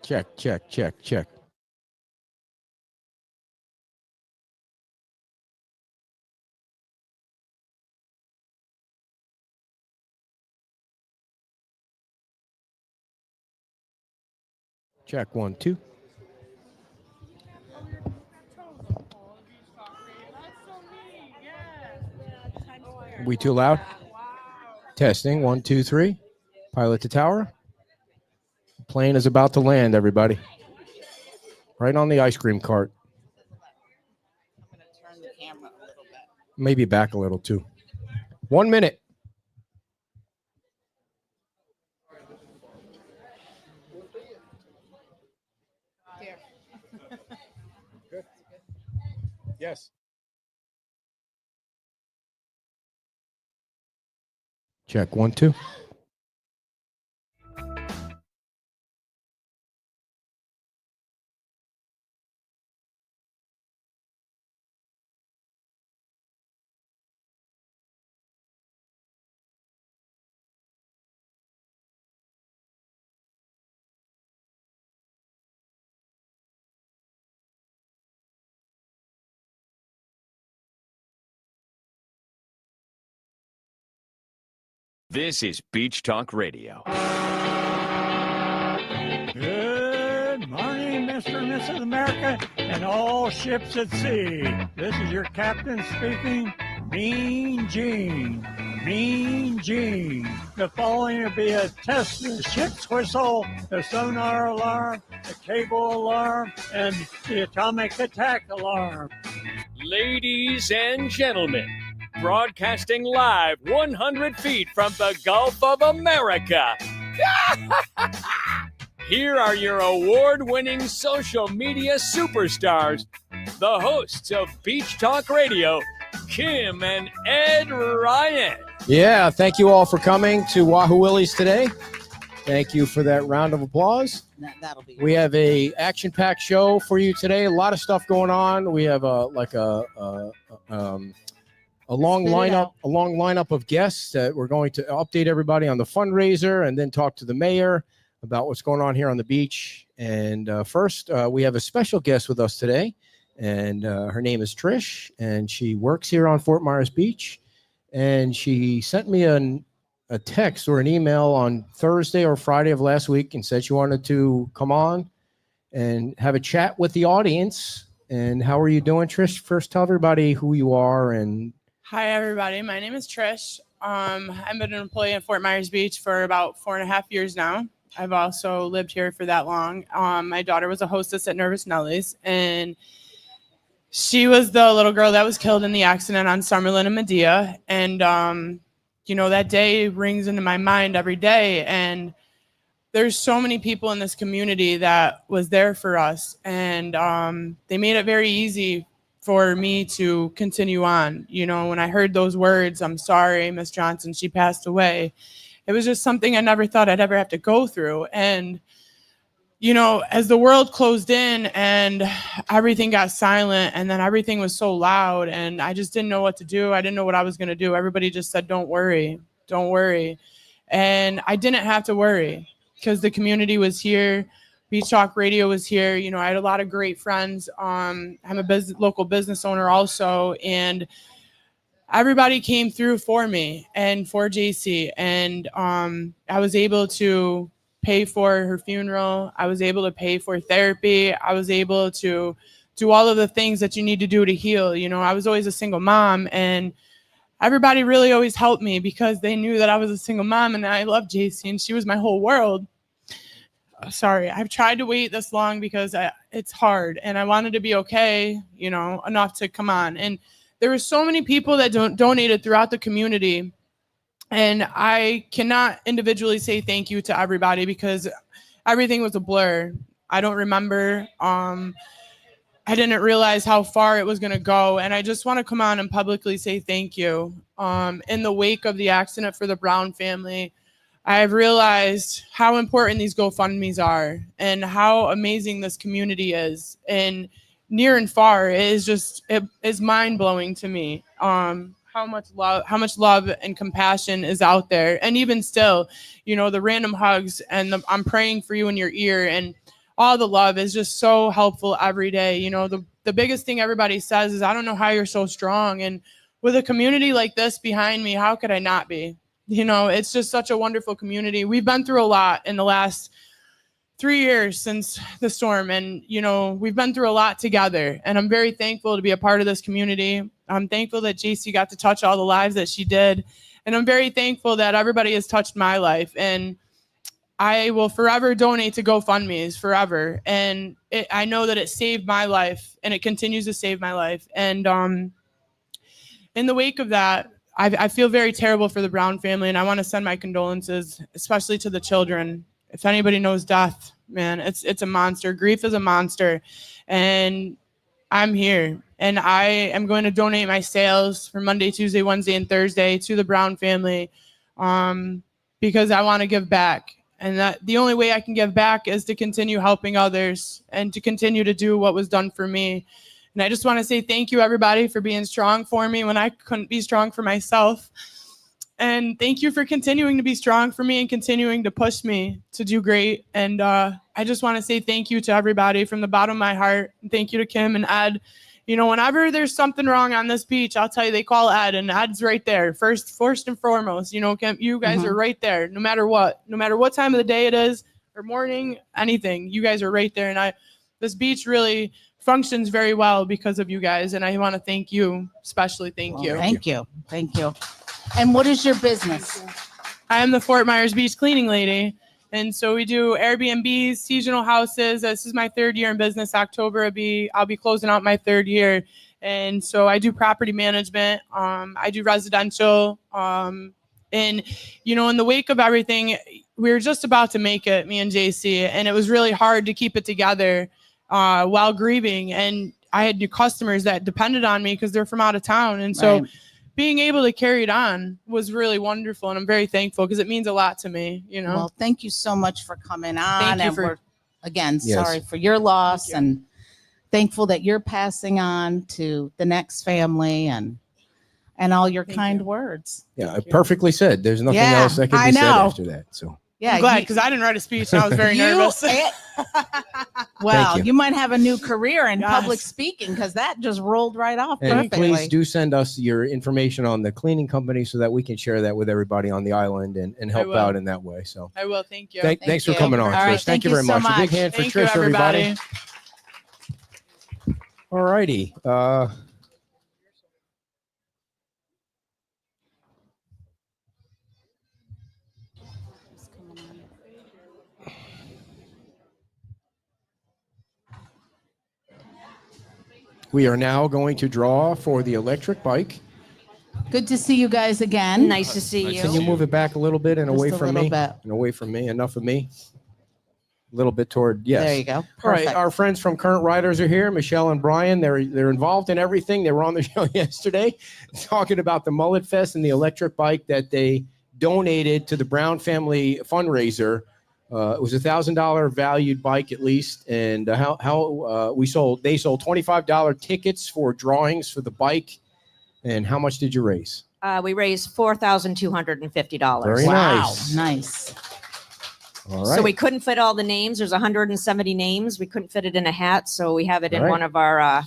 Check, check, check, check. Check 1, 2. We too loud? Testing 1, 2, 3. Pilot to tower. The plane is about to land, everybody. Right on the ice cream cart. I'm going to turn the camera a little bit. Maybe back a little too. 1 minute. There. Good. Yes. Check 1, 2. This is Beach Talk Radio. Good morning, Mr. and Mrs. America, and all ships at sea. This is your captain speaking, Mean Gene. Mean Gene. The following will be a test of the ship's whistle, the sonar alarm, the cable alarm, and the atomic attack alarm. Ladies and gentlemen, broadcasting live 100 feet from the Gulf of America. Here are your award-winning social media superstars, the hosts of Beach Talk Radio, Kim and Ed Ryan. Yeah, thank you all for coming to Wahoo Willie's today. Thank you for that round of applause. That'll be. We have a action-packed show for you today. A lot of stuff going on. We have a long lineup of guests that we're going to update everybody on the fundraiser and then talk to the mayor about what's going on here on the beach. And first, we have a special guest with us today, and her name is Trish, and she works here on Fort Myers Beach. And she sent me a text or an email on Thursday or Friday of last week and said she wanted to come on and have a chat with the audience. And how are you doing, Trish? First, tell everybody who you are. And hi, everybody. My name is Trish. I've been an employee at Fort Myers Beach for about 4.5 years now. I've also lived here for that long. My daughter was a hostess at Nervous Nellies, and she was the little girl that was killed in the accident on Summerlin and Medea. And, that day rings into my mind every day. And there's so many people in this community that was there for us. And they made it very easy for me to continue on. When I heard those words, "I'm sorry, Miss Johnson, she passed away," it was just something I never thought I'd ever have to go through. And, as the world closed in and everything got silent and then everything was so loud and I just didn't know what to do. I didn't know what I was going to do. Everybody just said, don't worry. And I didn't have to worry because the community was here. Beach Talk Radio was here. I had a lot of great friends. I'm a local business owner also. And everybody came through for me and for JC. And I was able to pay for her funeral. I was able to pay for therapy. I was able to do all of the things that you need to do to heal. I was always a single mom, and everybody really always helped me because they knew that I was a single mom and I loved JC and she was my whole world. Sorry, I've tried to wait this long because it's hard and I wanted to be okay, enough to come on. And there were so many people that donated throughout the community. And I cannot individually say thank you to everybody because everything was a blur. I don't remember. I didn't realize how far it was going to go. And I just want to come on and publicly say thank you. In the wake of the accident for the Brown family, I've realized how important these GoFundMes are and how amazing this community is. And near and far, it is mind-blowing to me. How much love and compassion is out there. And even still, the random hugs and I'm praying for you in your ear and all the love is just so helpful every day. You know, the biggest thing everybody says is, I don't know how you're so strong. And with a community like this behind me, how could I not be? You know, it's just such a wonderful community. We've been through a lot in the last 3 years since the storm. And, you know, we've been through a lot together. And I'm very thankful to be a part of this community. I'm thankful that JC got to touch all the lives that she did. And I'm very thankful that everybody has touched my life. And I will forever donate to GoFundMe's forever. And I know that it saved my life, and it continues to save my life. And in the wake of that, I feel very terrible for the Brown family, and I want to send my condolences, especially to the children. If anybody knows death, man, it's a monster. Grief is a monster. And I'm here, and I am going to donate my sales for Monday, Tuesday, Wednesday, and Thursday to the Brown family because I want to give back. And that the only way I can give back is to continue helping others and to continue to do what was done for me. And I just want to say thank you, everybody, for being strong for me when I couldn't be strong for myself. And thank you for continuing to be strong for me and continuing to push me to do great. And I just want to say thank you to everybody from the bottom of my heart. And thank you to Kim and Ed. You know, whenever there's something wrong on this beach, I'll tell you, they call Ed, and Ed's right there. First and foremost, you know, Kim, you guys are right there, no matter what time of the day it is, or morning, anything, you guys are right there. And this beach really functions very well because of you guys. And I want to thank you, especially thank you. Thank you. And what is your business? I am the Fort Myers Beach cleaning lady. And so we do Airbnbs, seasonal houses. This is my 3rd year in business. October, I'll be closing out my 3rd year. And so I do property management. I do residential. And, you know, in the wake of everything, we were just about to make it, me and JC. And it was really hard to keep it together while grieving. And I had new customers that depended on me because they're from out of town. And so being able to carry it on was really wonderful. And I'm very thankful because it means a lot to me, you know. Well, thank you so much for coming on. Thank you and for- we're, again, Yes. sorry for your loss, Thank you. and thankful that you're passing on to the next family and all your Thank kind you. words. Yeah, Thank you. perfectly said. There's nothing Yeah, else that can I be said know. after that. So Yeah, I'm glad because I didn't write a speech and I was very nervous. Well, you. you might have a new career in Yes. public speaking because that just rolled right off and perfectly. please do send us your information on the cleaning company so that we can share that with everybody on the island and help will. out in that way. So I will. Thank you. thanks for you. coming on, All Trish. right, Thank you very so much. A big hand for Thank you, Trish, everybody. everybody. All righty. We are now going to draw for the electric bike. Good to see you guys again. Nice to see you. Can you move it back a little bit and Just away a from little me? bit. And away from me. Enough of me. A little bit toward, yes. There you go. All right, Perfect. our friends from Current Riders are here. Michelle and Brian, they're involved in everything. They were on the show yesterday talking about the Mullet Fest and the electric bike that they donated to the Brown family fundraiser. It was $1,000 valued bike at least, and they sold $25 tickets for drawings for the bike. And how much did you raise? We raised $4,250. Very Wow, nice. nice. All right. So we couldn't fit all the names. There's 170 names. We couldn't fit it in a hat, so we have it in All right. one of our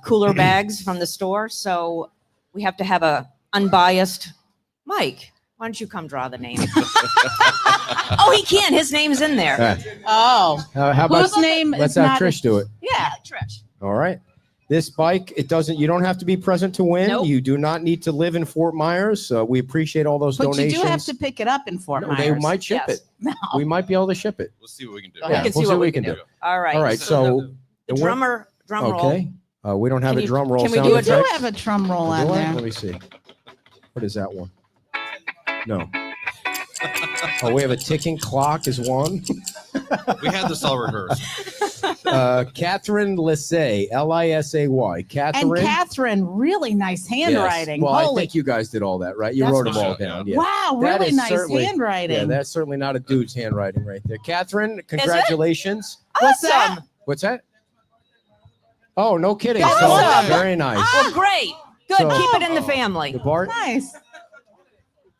cooler bags from the store. So we have to have a unbiased Mike. Why don't you come draw the name? Oh, he can. His name's in there. Oh, How about whose name let's is have not? Trish do it? Yeah. Trish. All right. This bike, you don't have to be present to win. Nope. You do not need to live in Fort Myers. We appreciate all those But donations. you do have to pick it up in Fort No, Myers. they might ship Yes. it. No. We might be able to ship it. We'll see what we can do. Go We ahead. can see we'll what we can do. All right. All right. So the we're- drummer, drum roll. okay. We don't have Can a you- drum roll can we sound do a We do effect. have a drum roll Do on I? there. Let me see. What is that one? No. Oh, we have a ticking clock is one. We had this all rehearsed. Catherine Lissay, Lisay. And Catherine. Catherine, really nice handwriting. Yes. Well, I Holy, think you guys did all that, right? You That's wrote them for all sure, down. yeah. Yeah. wow, That really is nice certainly- handwriting. Yeah, that's certainly not a dude's handwriting right there. Catherine, congratulations. What's that? What's that? Oh, no kidding. That's So, awesome. very nice. Well, great. Good. So- Keep it in the family. The Bart. Nice.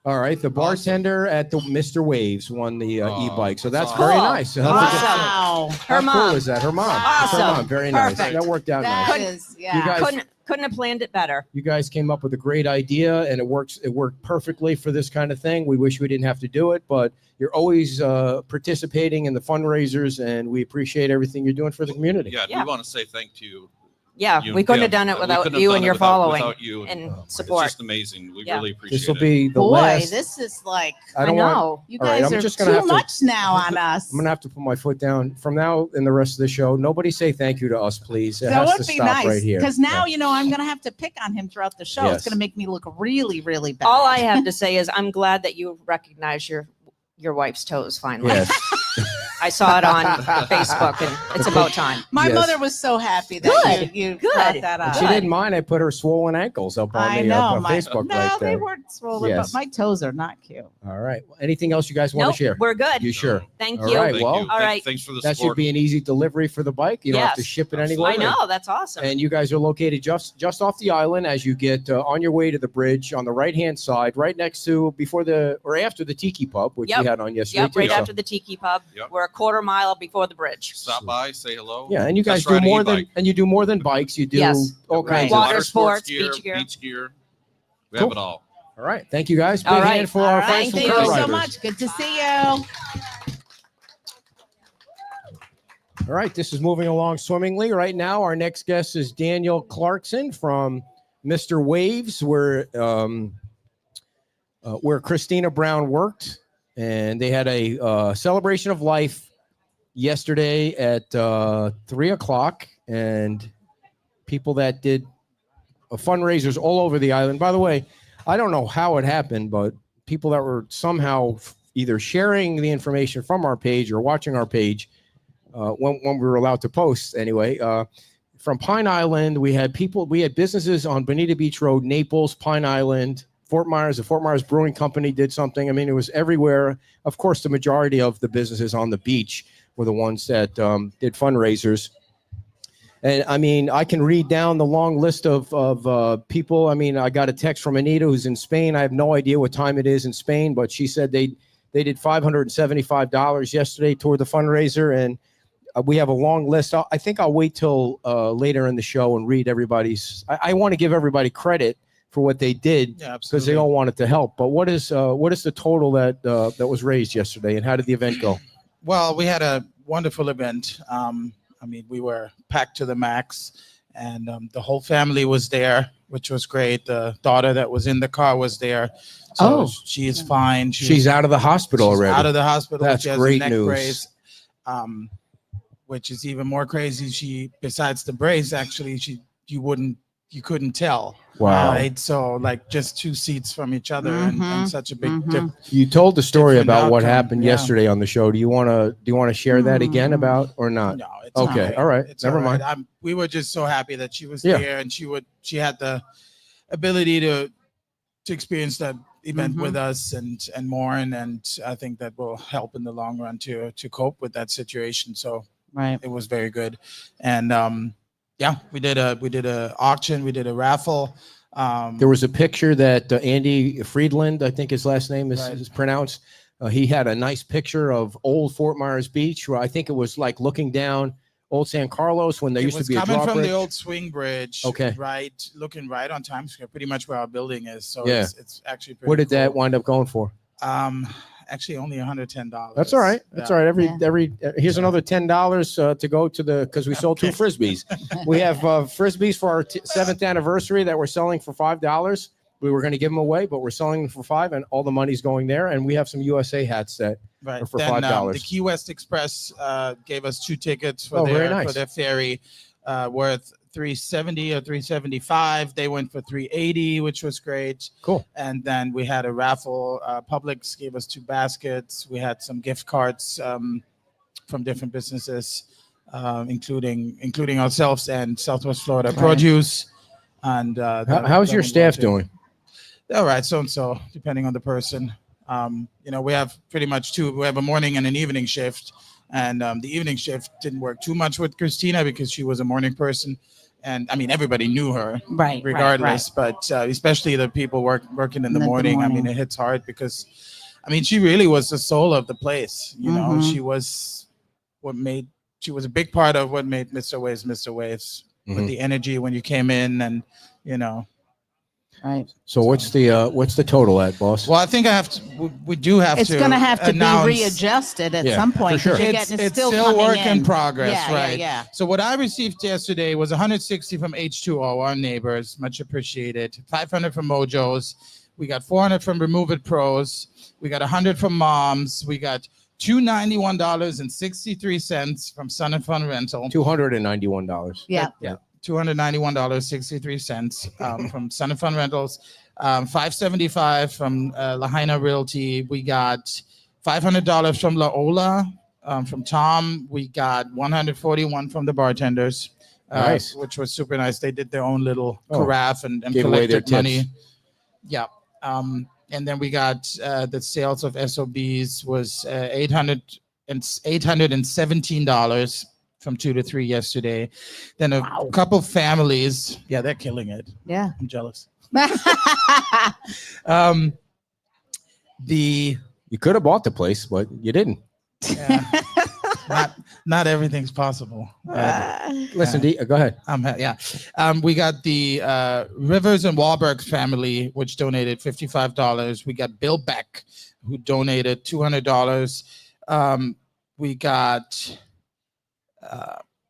All right, the bartender at the Mr. Waves won the e-bike, so that's Cool. very nice. So that's a good- Wow. Her How mom. cool is that? Her mom. Awesome. Her mom. Very nice. Perfect. That worked out nice. That is, yeah. You guys, Couldn't have planned it better. you guys came up with a great idea, and it works. It worked perfectly for this kind of thing. We wish we didn't have to do it, but you're always participating in the fundraisers, and we appreciate everything you're doing for the community. Yeah, Yeah. we want to say thank you. Yeah, you we couldn't have Kim. done it We without couldn't have you done and it your following without you. and It's support. just amazing. We Yeah. really appreciate This will it. be the Boy, last. this is like, I don't know. want. you All right, guys I'm are just gonna have too to- much now on us. I'm gonna have to put my foot down from now in the rest of the show. Nobody say thank you to us, please. It That has to would be stop nice right here. because now Yeah. I'm going to have to pick on him throughout the show. Yes. It's going to make me look really, really bad. All I have to say is I'm glad that you recognize your wife's toes finally. Yes. I saw it on Facebook, and it's about time. My Yes. mother was so happy that you Good. brought that And up. she didn't mind. I put her swollen ankles up on I the know. on My, Facebook no, right they there. weren't swollen, Yes. but my toes are not cute. All right. Well, anything else you guys want Nope, to share? we're good. You sure? Thank All you. right. Thank well, you. all right. Thanks for the That support. should be an easy delivery for the bike. You don't have to Yes. ship it Absolutely. anywhere. I know, that's awesome. And you guys are located just off the island as you get on your way to the bridge on the right hand side, right next to before the or after the Tiki Pub, which Yep. we had on yesterday. Yep, right too. So- after the Tiki Pub. Yep. We're a quarter mile before the bridge. Stop by, say hello. Yeah, and you guys Test do ride an more than e-bike. you do more than bikes. You do Yes. all Right. kinds Water of. sports, gear, beach gear. beach gear. We Cool. have it all. All right. Thank you guys. Big All right. hand for All our right. friends Thank from Thank you. you Fundraisers. so much. Good to see you. All right, this is moving along swimmingly. Right now, our next guest is Daniel Clarkson from Mr. Waves, where Christina Brown worked, and they had a celebration of life yesterday at 3:00, and people that did fundraisers all over the island. By the way, I don't know how it happened, but people that were somehow either sharing the information from our page or watching our page. When we were allowed to post anyway, from Pine Island, we had businesses on Bonita Beach Road, Naples, Pine Island, Fort Myers. The Fort Myers Brewing Company did something. I mean, it was everywhere. Of course, the majority of the businesses on the beach were the ones that did fundraisers. And I mean, I can read down the long list of people. I mean, I got a text from Anita who's in Spain. I have no idea what time it is in Spain, but she said they did $575 yesterday toward the fundraiser, and we have a long list. I think I'll wait till later in the show and read everybody's. I want to give everybody credit for what they did because they all wanted to help. But what is the total that was raised yesterday, and how did the event go? Well, we had a wonderful event. I mean, we were packed to the max, and the whole family was there, which was great. The daughter that was in the car was there. So she is fine. She's out of the hospital she's already. out of the hospital. That's She has a great neck news. brace, which is even more crazy. She, besides the brace, actually, you couldn't tell. Wow. Right? So like just 2 seats from each other, and such a big You told the story different about what outcome, happened yeah. yesterday on the show. Do you want to share that again about or not? No, it's Okay, all right. It's Never all right. mind. We were just so happy that she was Yeah. there, and she had the ability to experience that event with us and more, and I think that will help in the long run to cope with that situation. So Right. it was very good, and yeah, we did a auction, we did a raffle. There was a picture that Andy Friedland, I think his last name Right. is pronounced. He had a nice picture of old Fort Myers Beach, where I think it was like looking down Old San Carlos when there It used to was be a coming from drawbridge. the old swing bridge, Okay. right, looking right on Times Square, pretty much where our building is. So Yeah. it's actually pretty What did that cool. wind up going for? Actually only $110. That's all right. That's all right. Every here's So- another $10 to go to the because we sold 2 frisbees. We have frisbees for our 7th anniversary that we're selling for $5. We were going to give them away, but we're selling them for $5, and all the money's going there. And we have some USA hats that Right. are for Then, $5. the Key West Express gave us 2 tickets for Oh, very their nice. for their ferry, worth $370 or $375. They went for $380, which was great. Cool. And then we had a raffle. Publix gave us 2 baskets. We had some gift cards from different businesses, including ourselves and Southwest Florida Right. Produce. And How's your staff doing? All right, so depending on the person. We have pretty much 2. We have a morning and an evening shift, and the evening shift didn't work too much with Christina because she was a morning person, And I mean, everybody knew her Right. regardless, but especially the people working in the morning. I mean, it hits hard because, I mean, she really was the soul of the place. You know, she was she was a big part of what made Mr. Waves Mr. Waves, with the energy when you came in, and you know. Right. So what's the total at, boss? Well, I think I have to. We do have It's to. going to have to announce- be readjusted at Yeah, some for point. sure. 'Cause It's still still coming work in progress, Yeah, right? Yeah. So what I received yesterday was 160 from H2O, our neighbors, much appreciated. 500 from Mojo's. We got 400 from Remove It Pros. We got 100 from Moms. We got $291.63 from Sun and Fun Rental. $291. Yeah. Yeah. $291.63 from Sun and Fun Rentals. $575 from Lahaina Realty. We got $500 from Laola, from Tom. We got $141 from the bartenders. Nice. Which was super nice. They did their own little Oh, carafe and gave away their collected money. tips. Yeah. And then we got the sales of SOBs was $817 from 2 to 3 yesterday. Then a couple families. Yeah, they're killing it. Yeah. I'm jealous. You could have bought the place, but you didn't. Yeah, not everything's possible. Listen, go ahead. We got the Rivers and Wahlberg family, which donated $55. We got Bill Beck, who donated $200. We got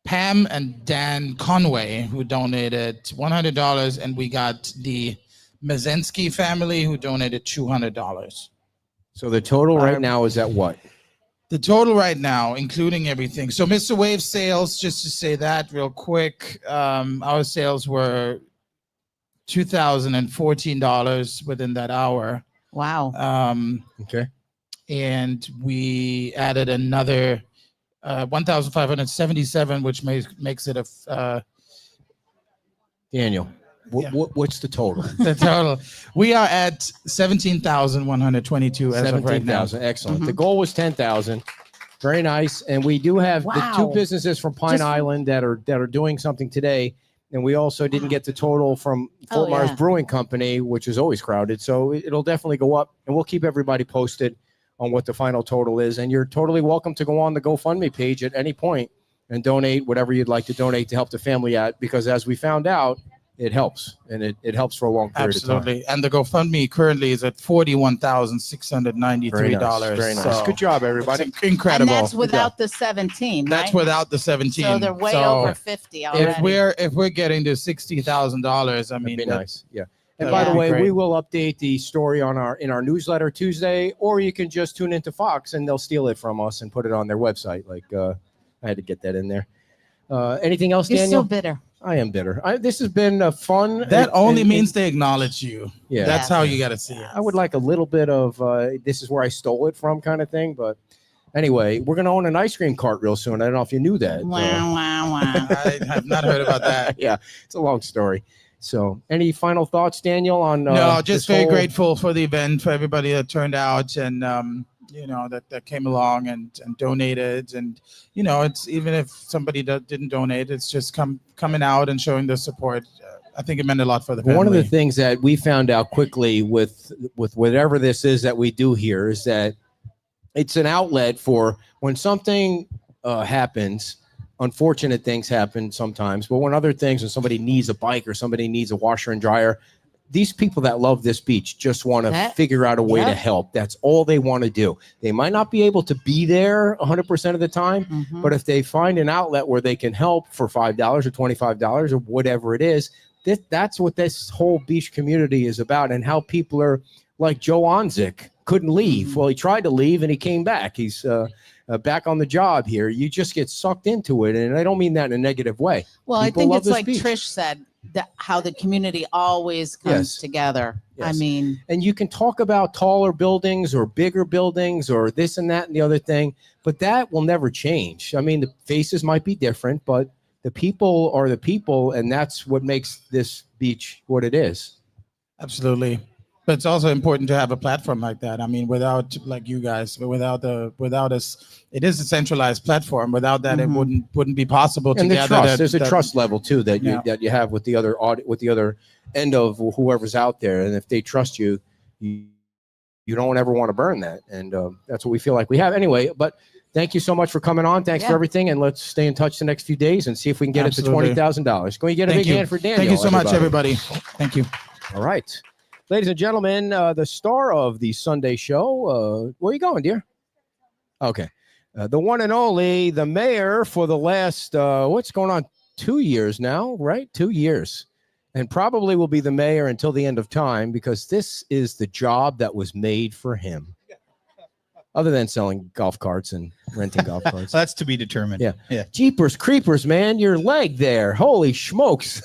Pam and Dan Conway, who donated $100, and we got the Mazensky family, who donated $200. So the total right now is at what? The total right now, including everything. So Mr. Wave sales, just to say that real quick, our sales were $2,014 within that hour. Wow. Okay. And we added another 1,577, which makes it a Daniel, what's the total? the total. We are at 17,122 as of right now. 17,000. Excellent. The goal was 10,000. Very nice. And we do have the 2 businesses from Pine Island that are doing something today. And we also didn't get the total from Fort Myers Brewing Company, which is always crowded. So it'll definitely go up, and we'll keep everybody posted on what the final total is. And you're totally welcome to go on the GoFundMe page at any point and donate whatever you'd like to donate to help the family out, because as we found out, it helps, and it helps for a long period of time. Absolutely. And the GoFundMe currently is at $41,693. Very nice. So Good job, everybody. it's incredible. And that's without the 17, That's right? without the 17. So they're way over 50 already. If we're getting to $60,000, I mean, That'd be nice. Yeah. And that by the would be way, great. we will update the story on in our newsletter Tuesday, or you can just tune into Fox and they'll steal it from us and put it on their website. Like I had to get that in there. Anything else, You're Daniel? so bitter. I am bitter. This has been fun. That only means they acknowledge you. Yeah. That's how you got to see it. I would like a little bit of this is where I stole it from kind of thing. But anyway, we're going to own an ice cream cart real soon. I don't know if you knew that. Wow. I have not heard about that. Yeah, it's a long story. So any final thoughts, Daniel, on No, just this very whole- grateful for the event, for everybody that turned out and that came along and donated. And it's even if somebody didn't donate, it's just coming out and showing the support. I think it meant a lot for the family. One of the things that we found out quickly with whatever this is that we do here is that it's an outlet for when something happens. Unfortunate things happen sometimes, but when somebody needs a bike or somebody needs a washer and dryer, these people that love this beach just want to figure out a way to help. That's all they want to do. They might not be able to be there 100% of the time, but if they find an outlet where they can help for $5 or $25 or whatever it is, that's what this whole beach community is about, and how people are like Joe Onzik couldn't leave. Well, he tried to leave and he came back. He's back on the job here. You just get sucked into it, and I don't mean that in a negative way. Well, People I think love it's this like beach. Trish said, how the community always comes together. I Yes. mean, And you can talk about taller buildings or bigger buildings or this and that and the other thing, but that will never change. I mean, the faces might be different, but the people are the people, and that's what makes this beach what it is. Absolutely. But it's also important to have a platform like that. I mean, without like you guys, without us, it is a centralized platform. Without that, it wouldn't be possible to And the gather trust, that. there's a trust level too that you Yeah. that you have with the other with the other end of whoever's out there, and if they trust you, you don't ever want to burn that, and that's what we feel like we have anyway. But thank you so much for coming on. Thanks for everything, and let's stay in touch the next few days and see if we can get Absolutely. it to $20,000. Can we get a Thank big you. hand for Daniel? Thank you so much, everybody. Thank you. All right. Ladies and gentlemen, the star of the Sunday show, where are you going, dear? Okay. The one and only, the mayor for the last, what's going on, 2 years now, right? 2 years. And probably will be the mayor until the end of time because this is the job that was made for him. Other than selling golf carts and renting golf carts. That's to be determined. Yeah. Jeepers creepers, man, your leg there. Holy smokes.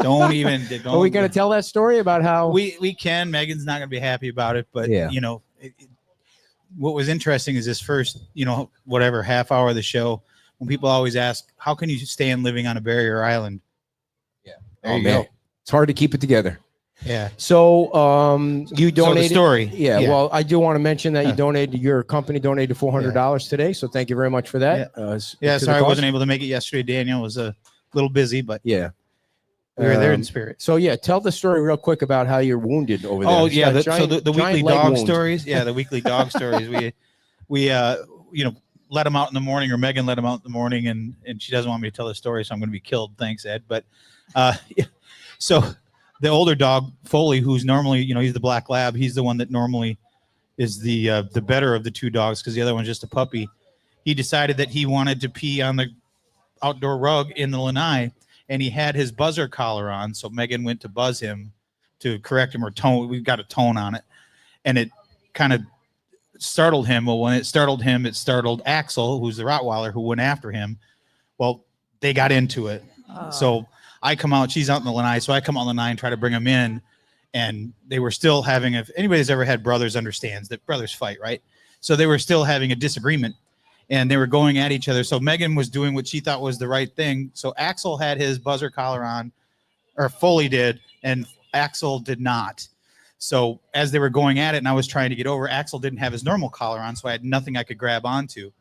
Don't even. Are we going to tell that story about how we can? Megan's not going to be happy about it, but Yeah. you know, what was interesting is this first, whatever half hour of the show when people always ask, "How can you stand living on a barrier island?" Yeah. There you go. It's hard to keep it together. Yeah. So you donated. So the story. Yeah, well, I do want to mention that you donated. Your company donated $400 today, so thank you very much for that. Sorry, I wasn't able to make it yesterday. Daniel was a little busy, but yeah, we were there in spirit. So yeah, tell the story real quick about how you're wounded over there. Oh It's yeah, got a so giant- the giant weekly leg dog wound. stories. Yeah, the weekly dog stories. We let him out in the morning, or Megan let him out in the morning, and she doesn't want me to tell the story, so I'm going to be killed. Thanks, Ed. But so the older dog Foley, who's normally he's the black lab, he's the one that normally is the better of the two dogs because the other one's just a puppy. He decided that he wanted to pee on the outdoor rug in the lanai, and he had his buzzer collar on. So Megan went to buzz him to correct him or tone. We've got a tone on it, and it kind of startled him. Well, when it startled him, it startled Axel, who's the Rottweiler, who went after him. Well, they got into it. So I come out, she's out in the lanai, so I come out in the lanai and try to bring him in, and they were still having, if anybody's ever had brothers understands that brothers fight, right? So they were still having a disagreement, and they were going at each other. So Megan was doing what she thought was the right thing. So Axel had his buzzer collar on, or Foley did, and Axel did not. So as they were going at it and I was trying to get over, Axel didn't have his normal collar on, so I had nothing I could grab onto.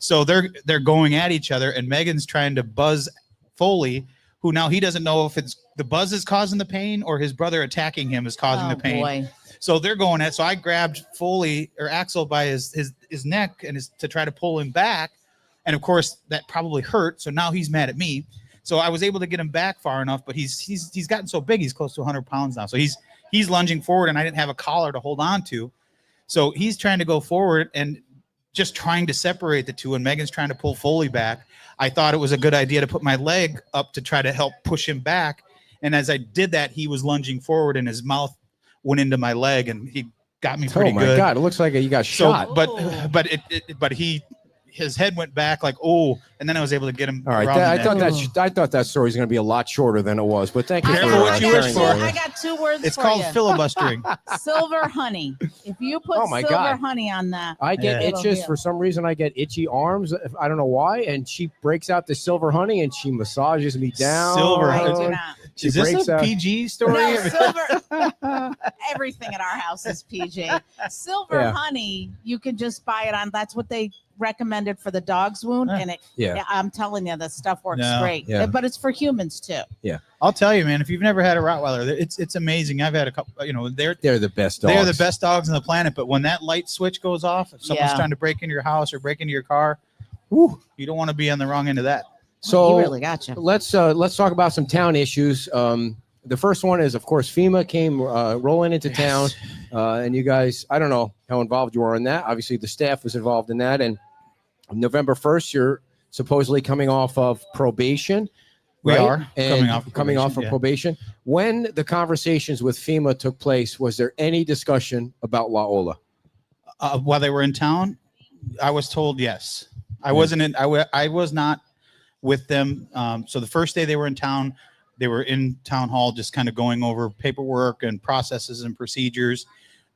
So they're going at each other, and Megan's trying to buzz Foley, who now he doesn't know if it's the buzz is causing the pain or his brother attacking him is causing the pain. Boy. So they're going at. So I grabbed Foley or Axel by his neck and to try to pull him back, and of course that probably hurt. So now he's mad at me. So I was able to get him back far enough, but he's gotten so big, he's close to 100 pounds now. So he's lunging forward, and I didn't have a collar to hold on to. So he's trying to go forward and just trying to separate the two, and Megan's trying to pull Foley back. I thought it was a good idea to put my leg up to try to help push him back. And as I did that, he was lunging forward, and his mouth went into my leg, and he got me pretty good. Oh my God! It looks like you got shot. But his head went back like, and then I was able to get him. All right, I thought that story was going to be a lot shorter than it was, but thank you. Careful for what you wish for. I got 2 words It's for called you. filibustering. Silver honey. If you put Oh my silver God. honey on that, I get it'll itches heal. for some reason. I get itchy arms. I don't know why. And she breaks out the silver honey and she massages me down. Silver I honey. do not. She Is this breaks a out. PG story? No, silver. Everything in our house is PG. Silver Yeah. honey, you can just buy it on. That's what they recommended for the dog's wound, and Yeah. I'm telling you, the stuff works No. great. Yeah. But it's for humans too. I'll tell you, man. If you've never had a Rottweiler, it's amazing. I've had a couple. They're the best dogs. They're the best dogs on the planet. But when that light switch goes off, if someone's Yeah. trying to break into your house or break into your car, you don't want to be on the wrong end of that. So You really got you. let's talk about some town issues. The first one is, of course, FEMA came rolling into town, and you guys, I don't know how involved you are in that. Obviously, the staff was involved in that. And November 1st, you're supposedly coming off of probation. We right? are And coming off of yeah. probation. When the conversations with FEMA took place, was there any discussion about La Ola? While they were in town, I was told yes. I wasn't in. I was not with them. So the first day they were in town, they were in town hall, just kind of going over paperwork and processes and procedures.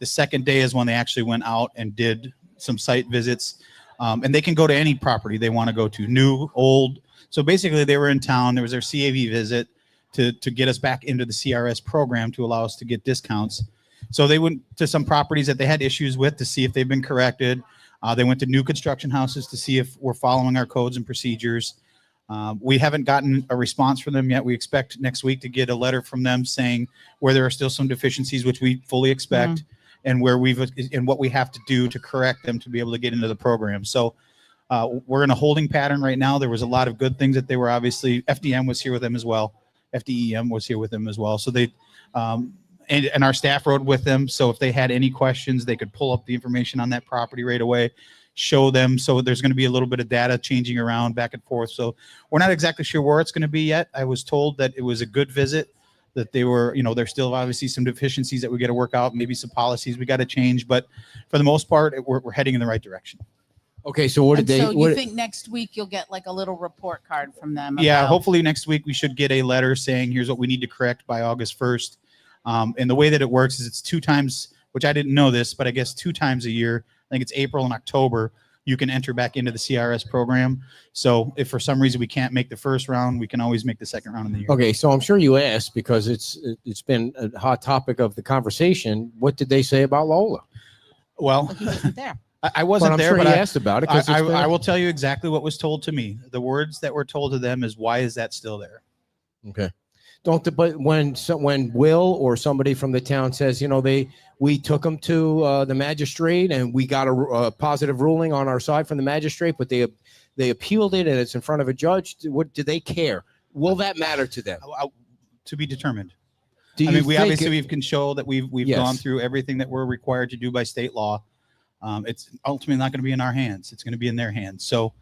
The second day is when they actually went out and did some site visits. And they can go to any property they want to go to, new, old. So basically they were in town. There was their CAV visit. to get us back into the CRS program to allow us to get discounts. So they went to some properties that they had issues with to see if they've been corrected. They went to new construction houses to see if we're following our codes and procedures. We haven't gotten a response from them yet. We expect next week to get a letter from them saying where there are still some deficiencies, which we fully expect, and where and what we have to do to correct them to be able to get into the program. So we're in a holding pattern right now. There was a lot of good things that they were obviously, FDM was here with them as well. FDEM was here with them as well. So they, and our staff rode with them. So if they had any questions, they could pull up the information on that property right away, show them. So there's going to be a little bit of data changing around back and forth. So we're not exactly sure where it's going to be yet. I was told that it was a good visit, that they were, there's still obviously some deficiencies that we got to work out, maybe some policies we got to change, but for the most part, we're heading in the right direction. Okay, so what did they? So you What, think next week you'll get like a little report card from them? Yeah, about- hopefully next week we should get a letter saying here's what we need to correct by August 1st. And the way that it works is it's 2 times, which I didn't know this, but I guess 2 times a year. I think it's April and October. You can enter back into the CRS program. So if for some reason we can't make the first round, we can always make the second round in the year. okay, so I'm sure you asked because it's been a hot topic of the conversation. What did they say about Lola? Well, He wasn't there. I wasn't I'm there, sure but he I asked about it. 'Cause it's been- I will tell you exactly what was told to me. The words that were told to them is, why is that still there? Okay. But when Will or somebody from the town says, we took them to the magistrate and we got a positive ruling on our side from the magistrate, but they appealed it and it's in front of a judge. What do they care? Will that matter to them? To be determined. Do I you mean, we think obviously can show that we've Yes. gone through everything that we're required to do by state law. It's ultimately not going to be in our hands. It's going to be in their hands. So,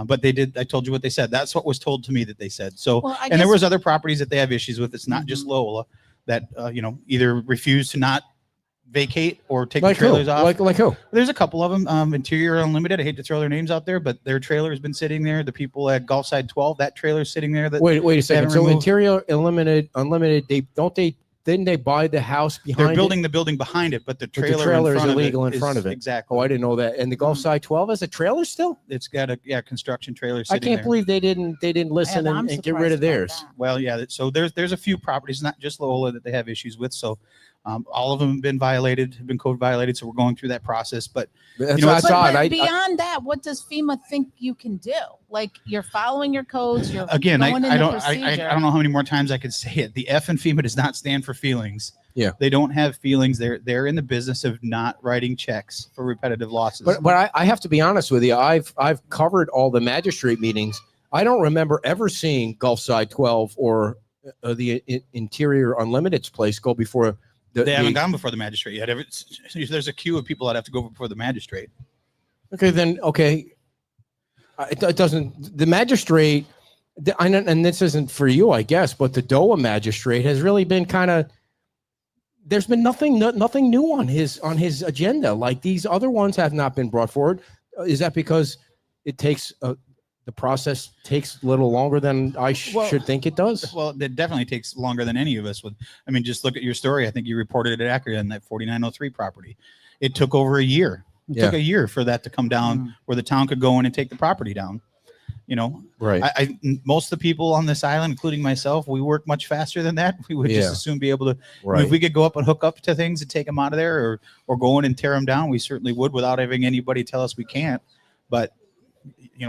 but they did. I told you what they said. That's what was told to me that they said. So, Well, I and there guess- was other properties that they have issues with. It's not just Lola that either refuse to not vacate or take like the trailers who? off. Like who? There's a couple of them. Interior Unlimited. I hate to throw their names out there, but their trailer has been sitting there. The people at Gulfside 12, that trailer's sitting there. That Wait a second. haven't So removed. Interior Unlimited, didn't they buy the house behind they're building it? the building behind it, but the But trailer, the trailer in is front of illegal it in front of it. Exactly. Oh, I didn't know that. And the Gulfside 12 has a trailer still? It's got a construction trailer I sitting can't there. believe they didn't listen Yeah, I'm and get rid surprised of about theirs. that. Well, yeah. So there's a few properties, not just Lola, that they have issues with. So all of them have been violated, have been code violated. So we're going through that process. But That's, know, that's But, odd. but beyond that, what does FEMA think you can do? Like you're following your codes. You're again, going in I the don't procedure. I don't know how many more times I could say it. The F in FEMA does not stand for feelings. Yeah. They don't have feelings. They're in the business of not writing checks for repetitive losses. But I have to be honest with you. I've covered all the magistrate meetings. I don't remember ever seeing Gulfside 12 or the Interior Unlimited's place go before they haven't gone before the magistrate yet. There's a queue of people that have to go before the magistrate. Okay, then it doesn't. The magistrate, and this isn't for you, I guess, but the DOA magistrate has really been kind of. There's been nothing new on his agenda. Like these other ones have not been brought forward. Is that because it takes the process takes a little longer than I should think it does? Well, it definitely takes longer than any of us would. I mean, just look at your story. I think you reported it accurately on that 4903 property. It took over a year. It took a year for that to come down where the town could go in and take the property down. Right. Most of the people on this island, including myself, we work much faster than that. We would just as soon be able to, if we could go up and hook up to things and take them out of there or go in and tear them down, we certainly would without having anybody tell us we can't. But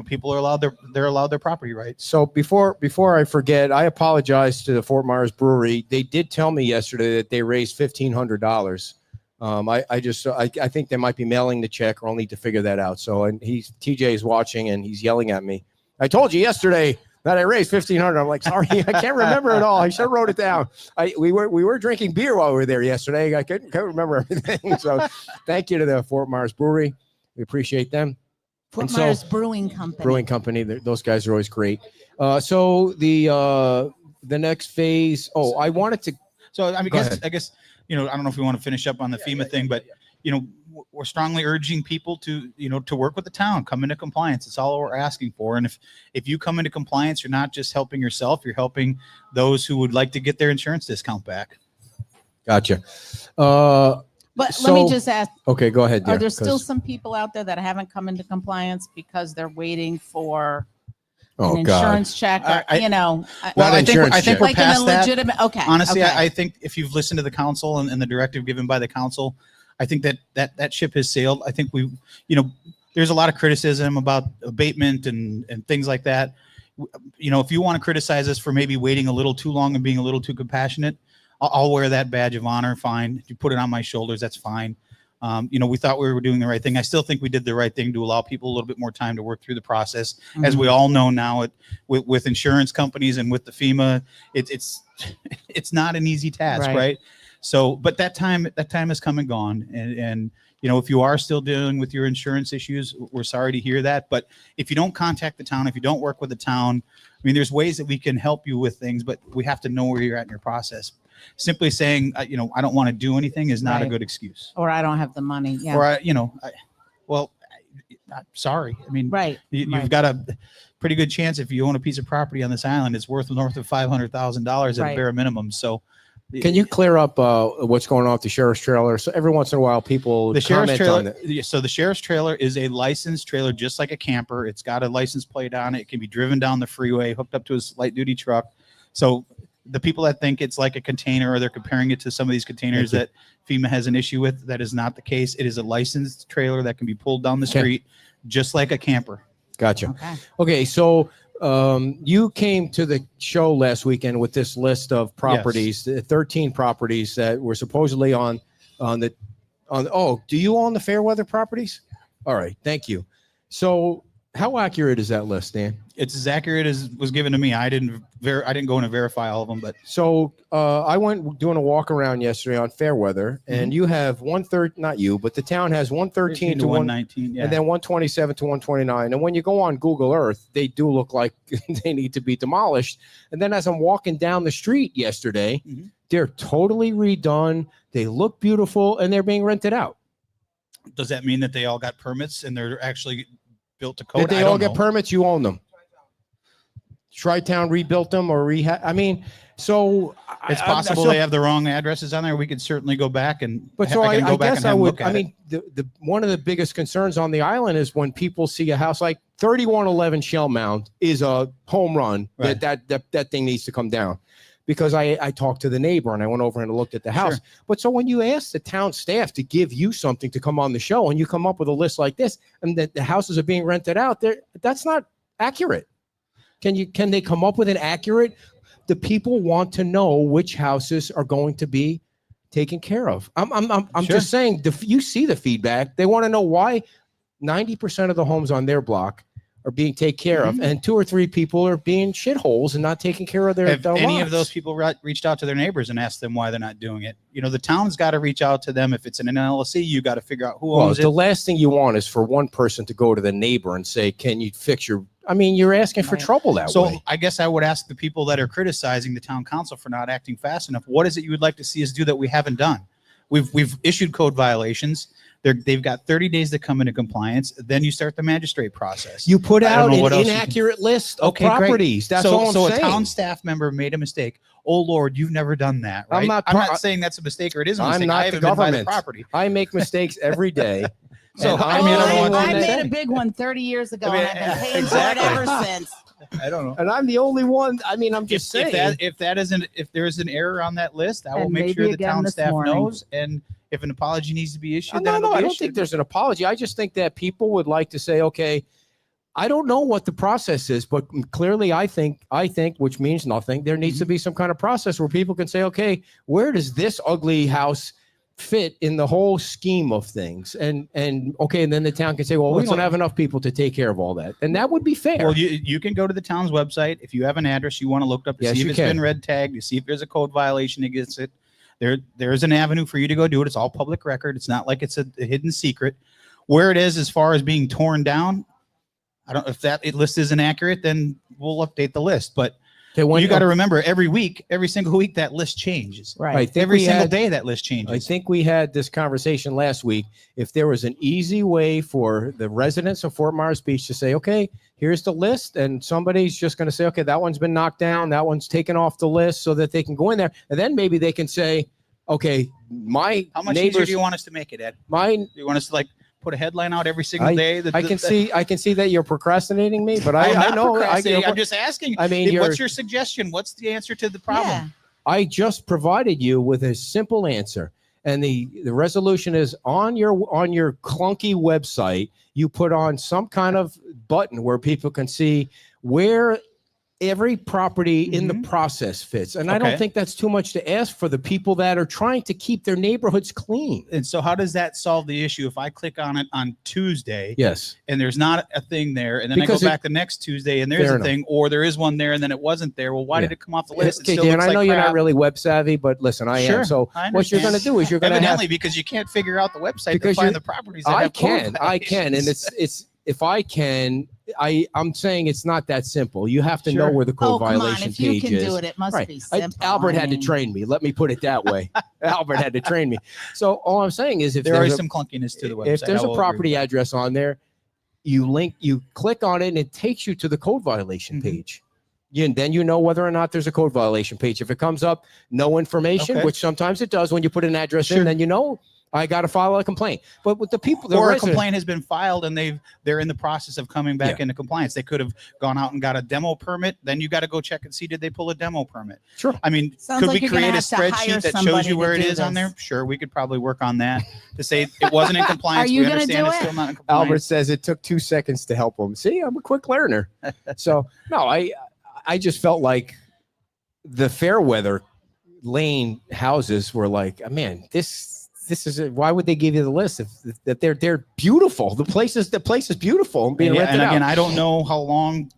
people are allowed they're allowed their property rights. So before I forget, I apologize to the Fort Myers Brewery. They did tell me yesterday that they raised $1,500. I think they might be mailing the check, or I'll need to figure that out. So, and TJ is watching and he's yelling at me. I told you yesterday that I raised $1,500. I'm like, sorry, I can't remember it all. I should have wrote it down. We were drinking beer while we were there yesterday. I can't remember everything. So, thank you to the Fort Myers Brewery. We appreciate them. Fort Myers Brewing Company. Those guys are always great. So the next phase. Oh, I wanted to. So I guess I don't know if we want to finish up on the FEMA thing, but we're strongly urging people to work with the town, come into compliance. It's all we're asking for. And if you come into compliance, you're not just helping yourself, you're helping those who would like to get their insurance discount back. Gotcha. But let me just ask. Okay, go ahead. Are there still some people out there that haven't come into compliance because they're waiting for Oh, an God. insurance check, or, I- Well, Not I think insurance I think check. we're like past an that. illegitimate. Okay. Honestly, okay. I think if you've listened to the council and the directive given by the council, I think that ship has sailed. I think there's a lot of criticism about abatement and things like that. If you want to criticize us for maybe waiting a little too long and being a little too compassionate, I'll wear that badge of honor. Fine. If you put it on my shoulders, that's fine. We thought we were doing the right thing. I still think we did the right thing to allow people a little bit more time to work through the process. As we all know now, with insurance companies and with the FEMA, it's not an easy task, right? So, but that time has come and gone. And if you are still dealing with your insurance issues, we're sorry to hear that. But if you don't contact the town, if you don't work with the town, there's ways that we can help you with things, but we have to know where you're at in your process. Simply saying, I don't want to do anything is not a good excuse. Or I don't have the money. Yeah. Or I'm sorry. Right. You've got a pretty good chance if you own a piece of property on this island, it's worth north of $500,000 at a bare minimum. So, Can you clear up what's going on with the sheriff's trailer? So every once in a while, people the sheriff's comment on trailer. it. So the sheriff's trailer is a licensed trailer, just like a camper. It's got a license plate on it. It can be driven down the freeway, hooked up to a light duty truck. So the people that think it's like a container, or they're comparing it to some of these containers that FEMA has an issue with, that is not the case. It is a licensed trailer that can be pulled down the street, just like a camper. Gotcha. Okay. So you came to the show last weekend with this list of properties, 13 properties that were supposedly on. Oh, do you own the Fairweather properties? All right. Thank you. So how accurate is that list, Dan? It's as accurate as was given to me. I didn't go in and verify all of them, but so I went doing a walk around yesterday on Fairweather, and you have 1/3, not you, but the town has 113 to 119, and then 127 to 129. And when you go on Google Earth, they do look like they need to be demolished. And then as I'm walking down the street yesterday, they're totally redone. They look beautiful, and they're being rented out. Does that mean that they all got permits and they're actually built to code? Did they all get permits? You own them. Tri-Town rebuilt them or rehab. So it's possible they have the wrong addresses on there. We could certainly go back and. But so I guess I would. The one of the biggest concerns on the island is when people see a house like 3111 Shell Mound is a home run. Right. That thing needs to come down. Because I talked to the neighbor and I went over and looked at the house. Sure. But so when you ask the town staff to give you something to come on the show and you come up with a list like this and that the houses are being rented out, that's not accurate. Can they come up with an accurate? The people want to know which houses are going to be taken care of. I'm just saying, you see the feedback. They want to know why 90% of the homes on their block are being taken care of, and 2 or 3 people are being shitholes and not taking care of their Have any lots. of those people reached out to their neighbors and asked them why they're not doing it? The town's got to reach out to them. If it's an LLC, you got to figure out who owns it. The last thing you want is for one person to go to the neighbor and say, can you fix your... you're asking for trouble that way. So I guess I would ask the people that are criticizing the town council for not acting fast enough, what is it you would like to see us do that we haven't done? We've issued code violations. They've got 30 days to come into compliance. Then you start the magistrate process. You put out an inaccurate list of properties. Great. That's all I'm saying. So a town staff member made a mistake. Oh Lord, you've never done that, right? I'm not saying that's a mistake or it is a mistake. I'm not the government. Property. I make mistakes every day. So I made a big one 30 years ago, and I've been paying for it ever since. I don't know. And I'm the only one. I'm just saying. If there is an error on that list, I will make sure the town staff knows. And if an apology needs to be issued, I don't think there's an apology. I just think that people would like to say, okay, I don't know what the process is, but clearly I think, which means nothing. There needs to be some kind of process where people can say, okay, where does this ugly house fit in the whole scheme of things? And then the town can say, well, we don't have enough people to take care of all that. And that would be fair. Well, you can go to the town's website. If you have an address you want to look up to see if it's been red tagged, to see if there's a code violation against it. There's an avenue for you to go do it. It's all public record. It's not like it's a hidden secret. Where it is as far as being torn down, I don't know if that list isn't accurate, then we'll update the list. But you got to remember, every single week, that list changes. Right. Every single day, that list changes. I think we had this conversation last week. If there was an easy way for the residents of Fort Myers Beach to say, okay, here's the list, and somebody's just going to say, okay, that one's been knocked down, that one's taken off the list, so that they can go in there. And then maybe they can say, okay, how much easier do you want us to make it, Ed? Do you want us to put a headline out every single day. I can see that you're procrastinating me, but I know. I'm just asking. I mean, what's your suggestion? What's the answer to the problem? Yeah. I just provided you with a simple answer. And the resolution is on your clunky website, you put on some kind of button where people can see where every property in the process fits. And I don't think that's too much to ask for the people that are trying to keep their neighborhoods clean. And so how does that solve the issue if I click on it on Tuesday? Yes. And there's not a thing there, and then Because I go back the next Tuesday and there's Fair a enough. thing, or there is one there and then it wasn't there. Well, why did it come off the list? It Okay, still Dan, looks I like know you're not crap. really web savvy, but listen, I am. So I what you're going to understand. do is you're going to have Evidently, because you can't figure out the website Because to find you're- the properties that I have code can, and violations. it's if I can, I'm saying it's not that simple. You have to know Sure. where the code Oh, come on. violation If you page can is. do it, it must Right. be simple. Albert I had to mean, train me. Let me put it that way. Albert had to train me. So all I'm saying is, if there there's is a, some clunkiness to the website. if there's I a will property agree with address on there, you click on it, and it takes you to the code violation page. And then you know whether or not there's a code violation page. If it comes up no information, Okay. which sometimes it does when you put an address Sure. in, then you know I got to file a complaint. But with the people, that. the Or a resident- complaint has been filed and they're in the process of coming back into compliance. They could have gone out and got a demo permit. Then you got to go check and see, did they pull a demo permit? Sure. I mean, Sounds could like we you're gonna create a have to hire spreadsheet that shows somebody you where to it do is on there? this. Sure, we could probably work on that to say it wasn't in compliance. Are you we gonna understand do it's it? still not in compliance. Albert says it took 2 seconds to help him. See, I'm a quick learner. So no, I just felt like the Fairweather Lane houses were like, man, this is why would they give you the list if that they're beautiful? The place is beautiful and being And, rented and again, out. I don't know how long,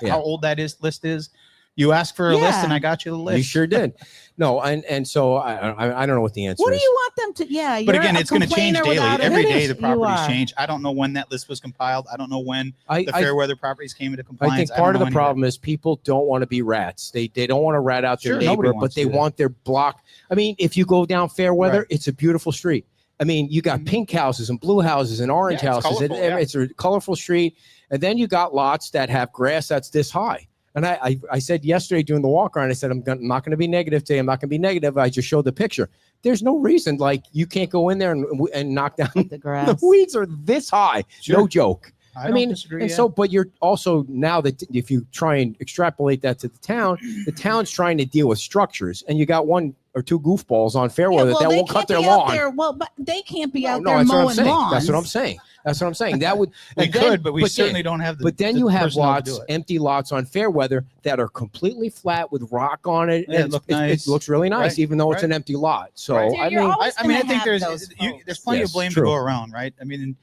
how old that list is. You asked for a list, Yeah. and I got you the list. You sure did. No, and so I don't know what the answer What do is. you want them to? Yeah, But you're again, a it's going to change complainer daily. without a Every day list. the You properties are. change. I don't know when that list was compiled. I don't know when I the Fairweather properties came into compliance. I think don't part of know the any that. problem is people don't want to be rats. They don't want to rat out their Sure, nobody neighbor, wants but to they do that. want their block. I mean, if you go down Fairweather, Right. it's a beautiful street. I mean, you got pink houses and blue houses and orange Yeah, it's houses. colorful, yeah. It's a colorful street. And then you got lots that have grass that's this high. And I said yesterday during the walk around, I said, I'm not going to be negative today. I'm not going to be negative. I just showed the picture. There's no reason like you can't go in there and knock down The grass. the weeds are this high. Sure. No joke. I I mean, don't disagree, and yeah. so, but you're also now that if you try and extrapolate that to the town's trying to deal with structures, and you got one or two goofballs on Fairweather well, that they won't can't cut their be out lawn. there- well, but they can't be out No, there that's what I'm mowing saying. lawns. That's what I'm saying. That's what I'm saying. That would We and then- could, but we then- certainly don't have the. But then the you have personnel to lots, do it. empty lots on Fairweather that are completely flat with rock on it. Yeah, it and look it nice. looks really nice, Right, even though it's right. an empty lot. So Right. I You're mean, always I mean, I gonna think have there's those there's plenty Yes, of blame true. to go around, right? I mean,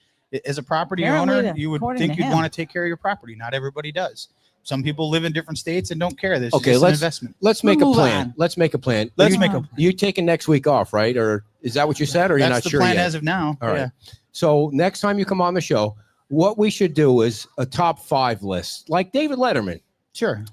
as a property Apparently, owner, you would according think to you'd him. want to take care of your property. Not everybody does. Some people live in different states and don't care. This Okay, is just an let's- investment. let's make a Move plan. on. Let's make a plan. Let's you, make a. You taking next week off, right? Or is that what you said? Or you're That's not the sure plan yet? as of now. All right. Yeah. So next time you come on the show, what we should do is a top 5 list, like David Letterman. Sure.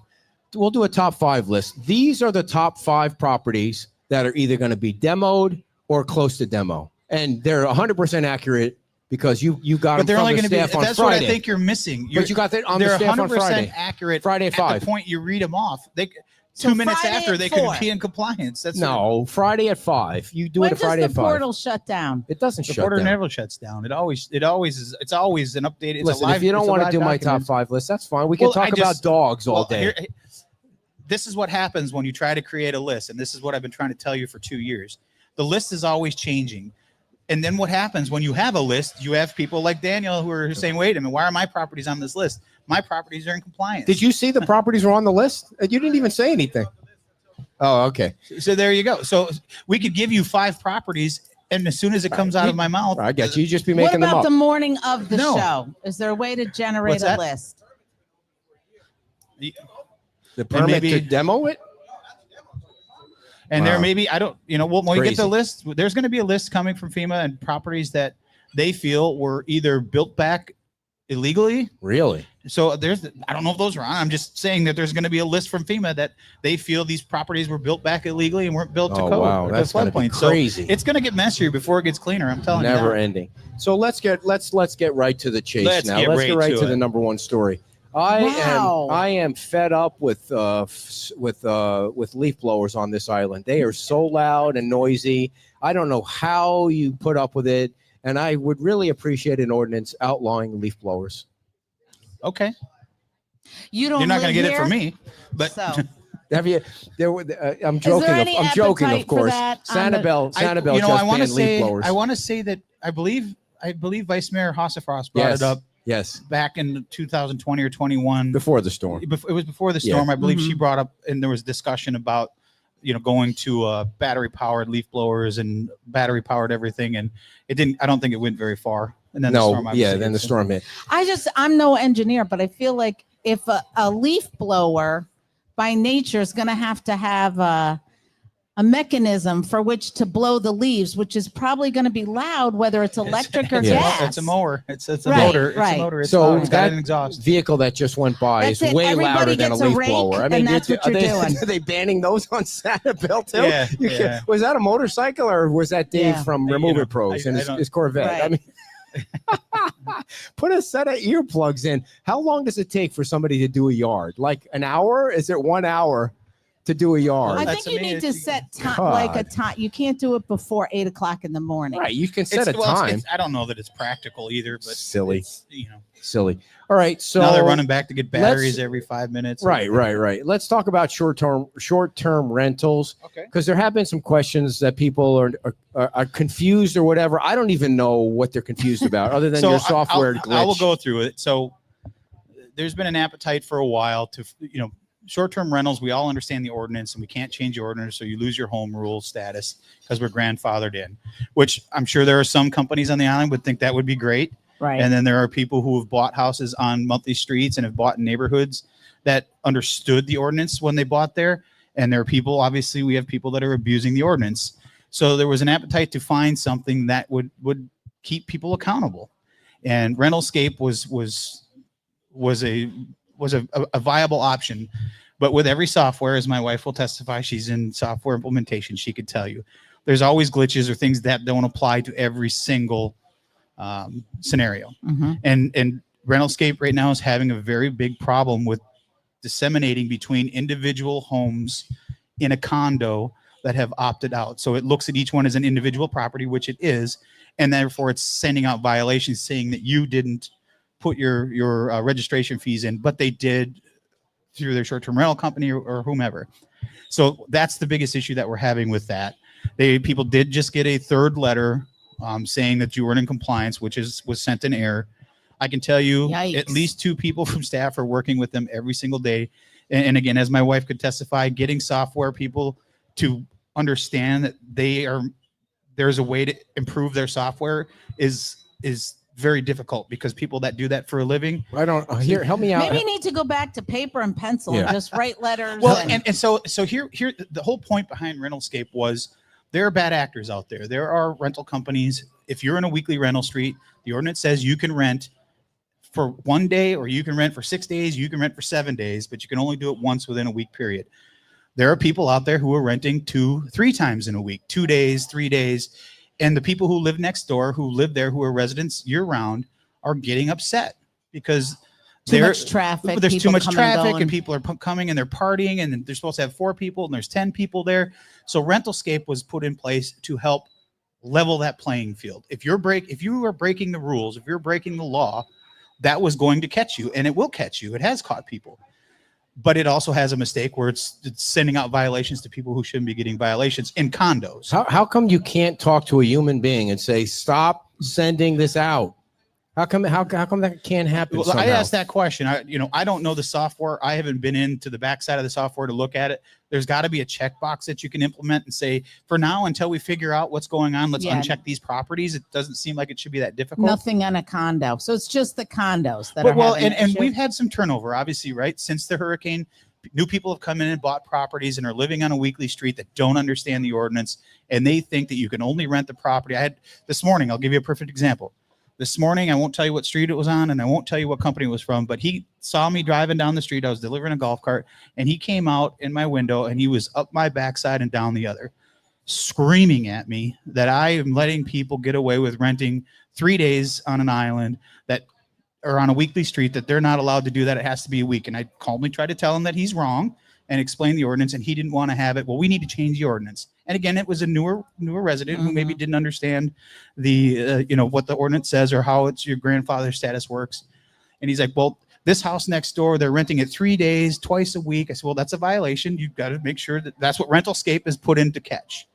We'll do a top 5 list. These are the top 5 properties that are either going to be demoed or close to demo, and they're 100% accurate because you got But them they're from only the going to be. staff on That's what I Friday. think you're missing. But you got that on the They're staff on 100% Friday. accurate. Friday at at 5. the point you read them off. They So 2 minutes Friday after at they 4. could be in compliance. That's No, Friday at 5. You do when it a Friday does at the 5. portal shut down? It doesn't the shut border down. never shuts down. It always is. It's always an update. It's Listen, a live, if you don't it's a want to live do my top document. 5 list, that's fine. We can Well, talk I about just- dogs all Well, day. This is what happens when you try to create a list, and this is what I've been trying to tell you for 2 years. The list is always changing. And then what happens when you have a list? You have people like Daniel who are saying, wait a minute, why are my properties on this list? My properties are in compliance. Did you see the properties were on the list? You didn't even say anything. Oh, okay. So there you go. So we could give you 5 properties, and as soon as it comes out of my mouth, I got you. You just be What making them about up. the morning of the No. show? Is there a way to generate What's a that? list? The permit maybe- to demo it? And there Wow. may be, I don't, when we get Crazy. the list, there's going to be a list coming from FEMA and properties that they feel were either built back illegally. Really? So I don't know if those are on. I'm just saying that there's going to be a list from FEMA that they feel these properties were built back illegally and weren't built to Oh, code. wow. or to That's gonna be floodplain. So crazy. it's going to get messier before it gets cleaner. I'm telling you. Never now. ending. So let's get right to the chase Let's now. get Let's right get right to to it. the number one story. Wow. I am fed up with leaf blowers on this island. They are so loud and noisy. I don't know how you put up with it. and I would really appreciate an ordinance outlawing leaf blowers. Okay. You don't You're not live going to get it here, from me, but so Have you? I'm joking. any I'm joking, of appetite for course. that on the- Sanibel just I want to banned leaf say, blowers. I want to say that I believe Vice Mayor Hossafrost brought Yes. it up Yes, back in 2020 or 21. before the storm. It was before the Yeah. storm. I believe she Mhm. brought up, and there was discussion about, going to battery powered leaf blowers and battery powered everything. And it didn't, I don't think it went very far. And then the storm, No, obviously yeah, then hit, the so- storm hit. I'm no engineer, but I feel like if a leaf blower by nature is going to have a mechanism for which to blow the leaves, which is probably going to be loud, whether it's electric or It's gas. it's a mower. It's a Right, motor. It's right. a motor. It's So loud. It's got that an exhaust. vehicle that just went by That's is it. way Everybody louder than a gets a leaf rake, blower. I mean, and that's what are you're they, doing. Are they banning those on Sanibel too? Yeah, You yeah. can't- Was that a motorcycle or was that Dave Yeah. from You Remove know, It Pros I and his, don't- his Corvette? I Right. mean, put a set of earplugs in. How long does it take for somebody to do a yard? Like an hour? Is it 1 hour to do a yard? I That's think you me. need to set time, God. like a time. You can't do it before 8:00 in the morning. Right, you can set a Well, time. I don't know that it's practical either, but Silly. it's, Silly. All right, so now they're running back to get batteries let's- every 5 minutes. Right. Let's talk about short-term rentals. Okay. Because there have been some questions that people are confused or whatever. I don't even know what they're confused about, other than your software glitch. I will go through it. So there's been an appetite for a while to, short-term rentals. We all understand the ordinance, and we can't change the ordinance, so you lose your home rule status because we're grandfathered in. Which I'm sure there are some companies on the island would think that would be great. Right. And then there are people who have bought houses on monthly streets and have bought in neighborhoods that understood the ordinance when they bought there. And there are people, obviously, we have people that are abusing the ordinance. So there was an appetite to find something that would keep people accountable. And Rentalscape was a viable option. But with every software, as my wife will testify, she's in software implementation, she could tell you, there's always glitches or things that don't apply to every single scenario. Mhm. And Rentalscape right now is having a very big problem with disseminating between individual homes in a condo that have opted out. So it looks at each one as an individual property, which it is, and therefore it's sending out violations saying that you didn't put your registration fees in, but they did through their short-term rental company or whomever. So that's the biggest issue that we're having with that. People did just get a third letter saying that you weren't in compliance, which was sent in error. I can tell you Yikes. at least 2 people from staff are working with them every single day. And again, as my wife could testify, getting software people to understand that there's a way to improve their software is very difficult, because people that do that for a living. I don't here. Help me out. Maybe you need to go back to paper and pencil Yeah. and just write letters. Well, and- and so here the whole point behind Rentalscape was there are bad actors out there. There are rental companies. If you're in a weekly rental street, the ordinance says you can rent for 1 day, or you can rent for 6 days, you can rent for 7 days, but you can only do it once within a week period. There are people out there who are renting 2-3 times in a week, 2 days, 3 days. And the people who live next door, who live there, who are residents year round, are getting upset because too much traffic. there's too people much coming traffic going. and people are coming and they're partying, and they're supposed to have 4 people and there's 10 people there. So Rentalscape was put in place to help level that playing field. If you are breaking the rules, if you're breaking the law, that was going to catch you, and it will catch you. It has caught people. But it also has a mistake where it's sending out violations to people who shouldn't be getting violations in condos. How come you can't talk to a human being and say, stop sending this out? How come that can't happen? Well, I somehow? asked that question. I don't know the software. I haven't been into the backside of the software to look at it. There's got to be a checkbox that you can implement and say, for now, until we figure out what's going on, let's Yeah. uncheck these properties. It doesn't seem like it should be that difficult. Nothing on a condo. So it's just the condos that But, are well, having and issue. we've had some turnover, obviously, right? Since the hurricane, new people have come in and bought properties and are living on a weekly street that don't understand the ordinance, and they think that you can only rent the property. I had this morning, I'll give you a perfect example. This morning, I won't tell you what street it was on, and I won't tell you what company it was from, but he saw me driving down the street. I was delivering a golf cart, and he came out in my window, and he was up my backside and down the other, screaming at me that I am letting people get away with renting 3 days on an island or on a weekly street, that they're not allowed to do that. It has to be a week. And I calmly tried to tell him that he's wrong. and explained the ordinance, and he didn't want to have it. Well, we need to change the ordinance. And again, it was a newer resident who maybe didn't understand the, what the ordinance says or how it's your grandfather status works. And he's like, well, this house next door, they're renting it 3 days, twice a week. I said, well, that's a violation. You've got to make sure that that's what Rentalscape is put in to catch.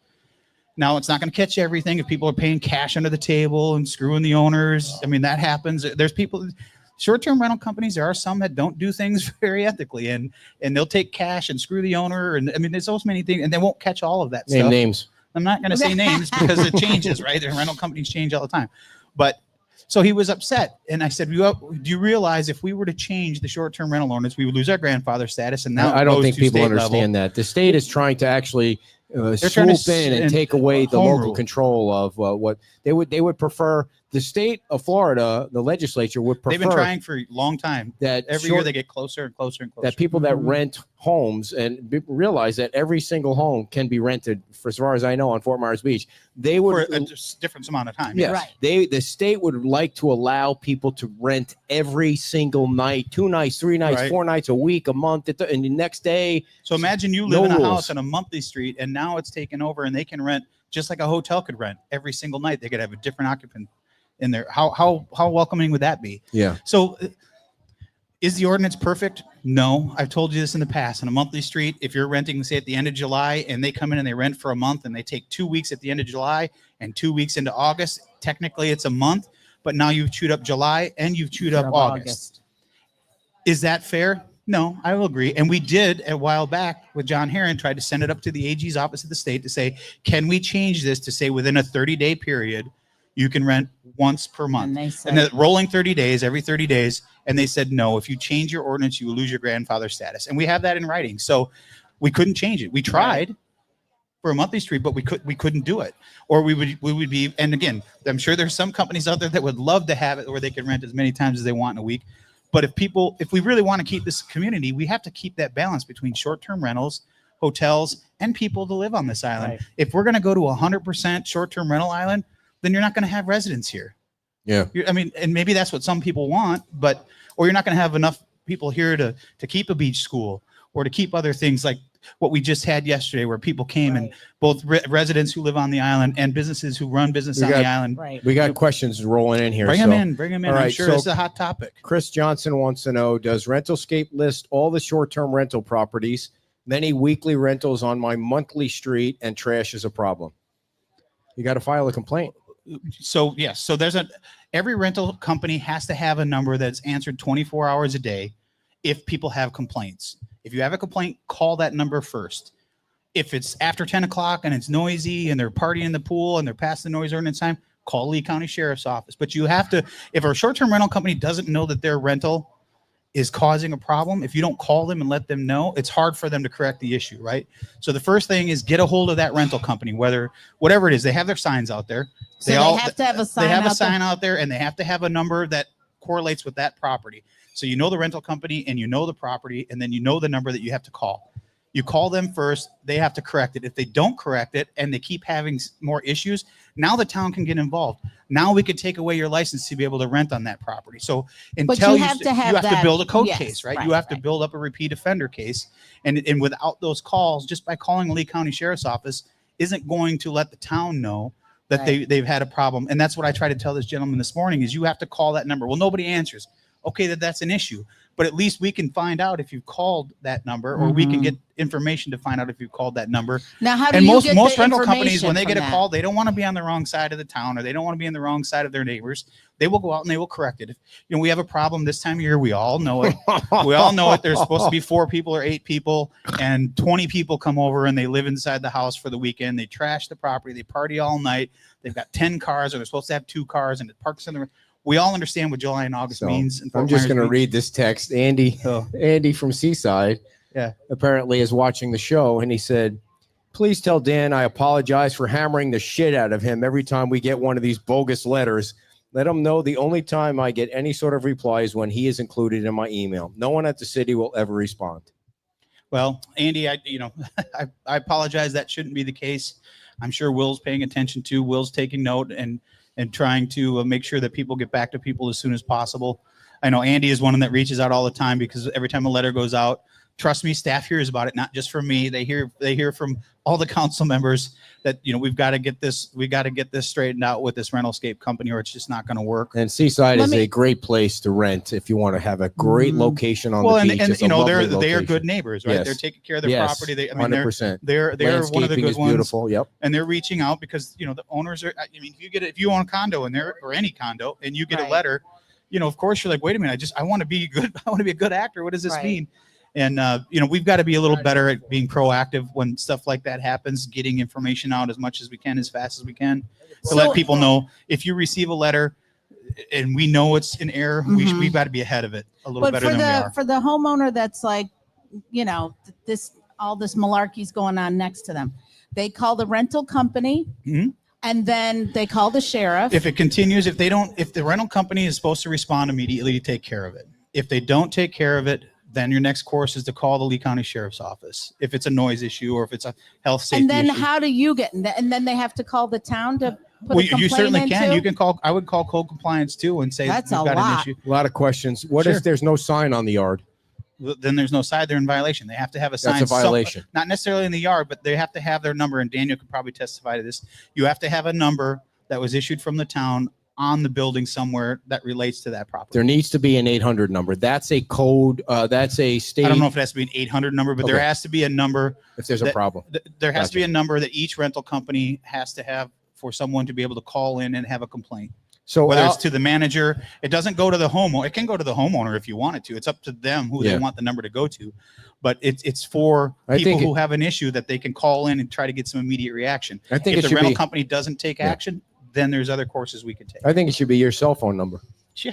Now, it's not going to catch everything if people are paying cash under the table and screwing the owners. I mean, that happens. There's people, short-term rental companies, there are some that don't do things very ethically, and they'll take cash and screw the owner. And I mean, there's so many things, and they won't catch all of that stuff. Names. I'm not going to say names because it changes, right? The rental companies change all the time. But so he was upset. And I said, do you realize if we were to change the short-term rental ordinance, we would lose our grandfather status? And now I don't think people understand that. The state is trying to actually swoop in and take away the local control of what they would prefer. The state of Florida, the legislature would prefer. They've been trying for a long time. That every year they get closer and closer and closer. That people that rent homes and realize that every single home can be rented, for as far as I know, on Fort Myers Beach. They would for a different amount of time. Yes. Right. The state would like to allow people to rent every single night, 2 nights, 3 nights, 4 nights a week, a month, and the next day. So imagine you live in a house on a monthly street, and now it's taken over, and they can rent just like a hotel could rent every single night. They could have a different occupant in there. How welcoming would that be? Yeah. So is the ordinance perfect? No. I've told you this in the past. On a monthly street, if you're renting, say, at the end of July, and they come in and they rent for a month, and they take 2 weeks at the end of July and 2 weeks into August, technically it's a month, but now you've chewed up July and you've chewed up August. Is that fair? No, I will agree. And we did a while back with John Herron, tried to send it up to the AG's office of the state to say, can we change this to say within a 30-day period, you can rent once per month? And the rolling 30 days, every 30 days. And they said, no, if you change your ordinance, you will lose your grandfather status. And we have that in writing. So we couldn't change it. We tried for a monthly street, but we couldn't do it. Or we would be, and again, I'm sure there's some companies out there that would love to have it where they can rent as many times as they want in a week. But if we really want to keep this community, we have to keep that balance between short-term rentals, hotels, and people to live on this island. Right. If we're going to go to 100% short-term rental island, then you're not going to have residents here. Yeah. And maybe that's what some people want, or you're not going to have enough people here to keep a beach school or to keep other things like what we just had yesterday, where people came and both residents who live on the island and businesses who run business on the island. Right. We got questions rolling in here. Bring them in. All right, I'm sure it's a hot topic. Chris Johnson wants to know, does Rentalscape list all the short-term rental properties? Many weekly rentals on my monthly street, and trash is a problem. You got to file a complaint. So yes, so every rental company has to have a number that's answered 24 hours a day if people have complaints. If you have a complaint, call that number first. If it's after 10 o'clock and it's noisy and they're partying in the pool and they're past the noise ordinance time, call Lee County Sheriff's Office. But you have to, if a short-term rental company doesn't know that their rental is causing a problem, if you don't call them and let them know, it's hard for them to correct the issue, right? So the first thing is get a hold of that rental company, whatever it is. They have their signs out there. So they have to have a sign. They have a sign out there, and they have to have a number that correlates with that property. So you know the rental company and you know the property, and then you know the number that you have to call. You call them first. They have to correct it. If they don't correct it and they keep having more issues, now the town can get involved. Now we could take away your license to be able to rent on that property. So until you have to build a code case, right? You have to build up a repeat offender case. And without those calls, just by calling the Lee County Sheriff's Office isn't going to let the town know that they've had a problem. And that's what I tried to tell this gentleman this morning is you have to call that number. Well, nobody answers. Okay, that's an issue. But at least we can find out if you've called that number, or we can get information to find out if you've called that number. Now, how do you get most the rental companies, information when they get a from call, they don't want to be on the wrong side of the town, or they don't want to be on the wrong side of their neighbors. They will go out and they will correct it. If we have a problem this time of year, we all know it. We all know it. There's supposed to be 4 people or 8 people, and 20 people come over and they live inside the house for the weekend. They trash the property. They party all night. They've got 10 cars, or they're supposed to have 2 cars, and it parks in the. We all understand what July and August means. I'm just going to read this text. Andy from Seaside, apparently is watching the show, and he said, "Please tell Dan I apologize for hammering the shit out of him every time we get one of these bogus letters. Let him know the only time I get any sort of reply is when he is included in my email. No one at the city will ever respond." Well, Andy, I apologize. That shouldn't be the case. I'm sure Will's paying attention to. Will's taking note and trying to make sure that people get back to people as soon as possible. I know Andy is one that reaches out all the time, because every time a letter goes out, trust me, staff hears about it, not just from me. They hear from all the council members that, we've got to get this straightened out with this rentalscape company, or it's just not going to work. And Seaside is a great place to rent if you want to have a great location on the beach. And It's a lovely they are location. good neighbors, right? Yes. They're taking care of their property. 100%. They're one of the Landscaping good is ones. beautiful. Yep. And they're reaching out because, the owners are, if you own a condo in there or any condo and you get a letter, of course you're like, wait a minute, I want to be good. I want to be a good actor. What does this mean? And, we've got to be a little better at being proactive when stuff like that happens, getting information out as much as we can, as fast as we can, to let people know if you receive a letter and we know it's an error, we've got to be ahead of it a little better than we are. For the homeowner that's like, all this malarkey's going on next to them, they call the rental company. And then they call the sheriff. If it continues, if the rental company is supposed to respond immediately to take care of it. If they don't take care of it, then your next course is to call the Lee County Sheriff's Office. If it's a noise issue or if it's a health safety issue. And then how do you get in that? And then they have to call the town to put a complaint you certainly into? can. You can call. I would call code compliance too and say That's we've a got lot. an issue. A lot of questions. What if there's no sign on the yard? Then there's no sign. They're in violation. They have to have a sign. That's a violation. Not necessarily in the yard, but they have to have their number. And Daniel could probably testify to this. You have to have a number that was issued from the town on the building somewhere that relates to that property. There needs to be an 800 number. That's a code. That's a state. I don't know if it has to be an 800 number, but there has to be a number. If there's a problem. There has to be a number that each rental company has to have for someone to be able to call in and have a complaint. So whether it's to the manager, it doesn't go to the homeowner. It can go to the homeowner if you want it to. It's up to them who they want the number to go to. But it's for people who have an issue that they can call in and try to get some immediate reaction. I think if the rental company doesn't take action, then there's other courses we can take. I think it should be your cell phone number. Feel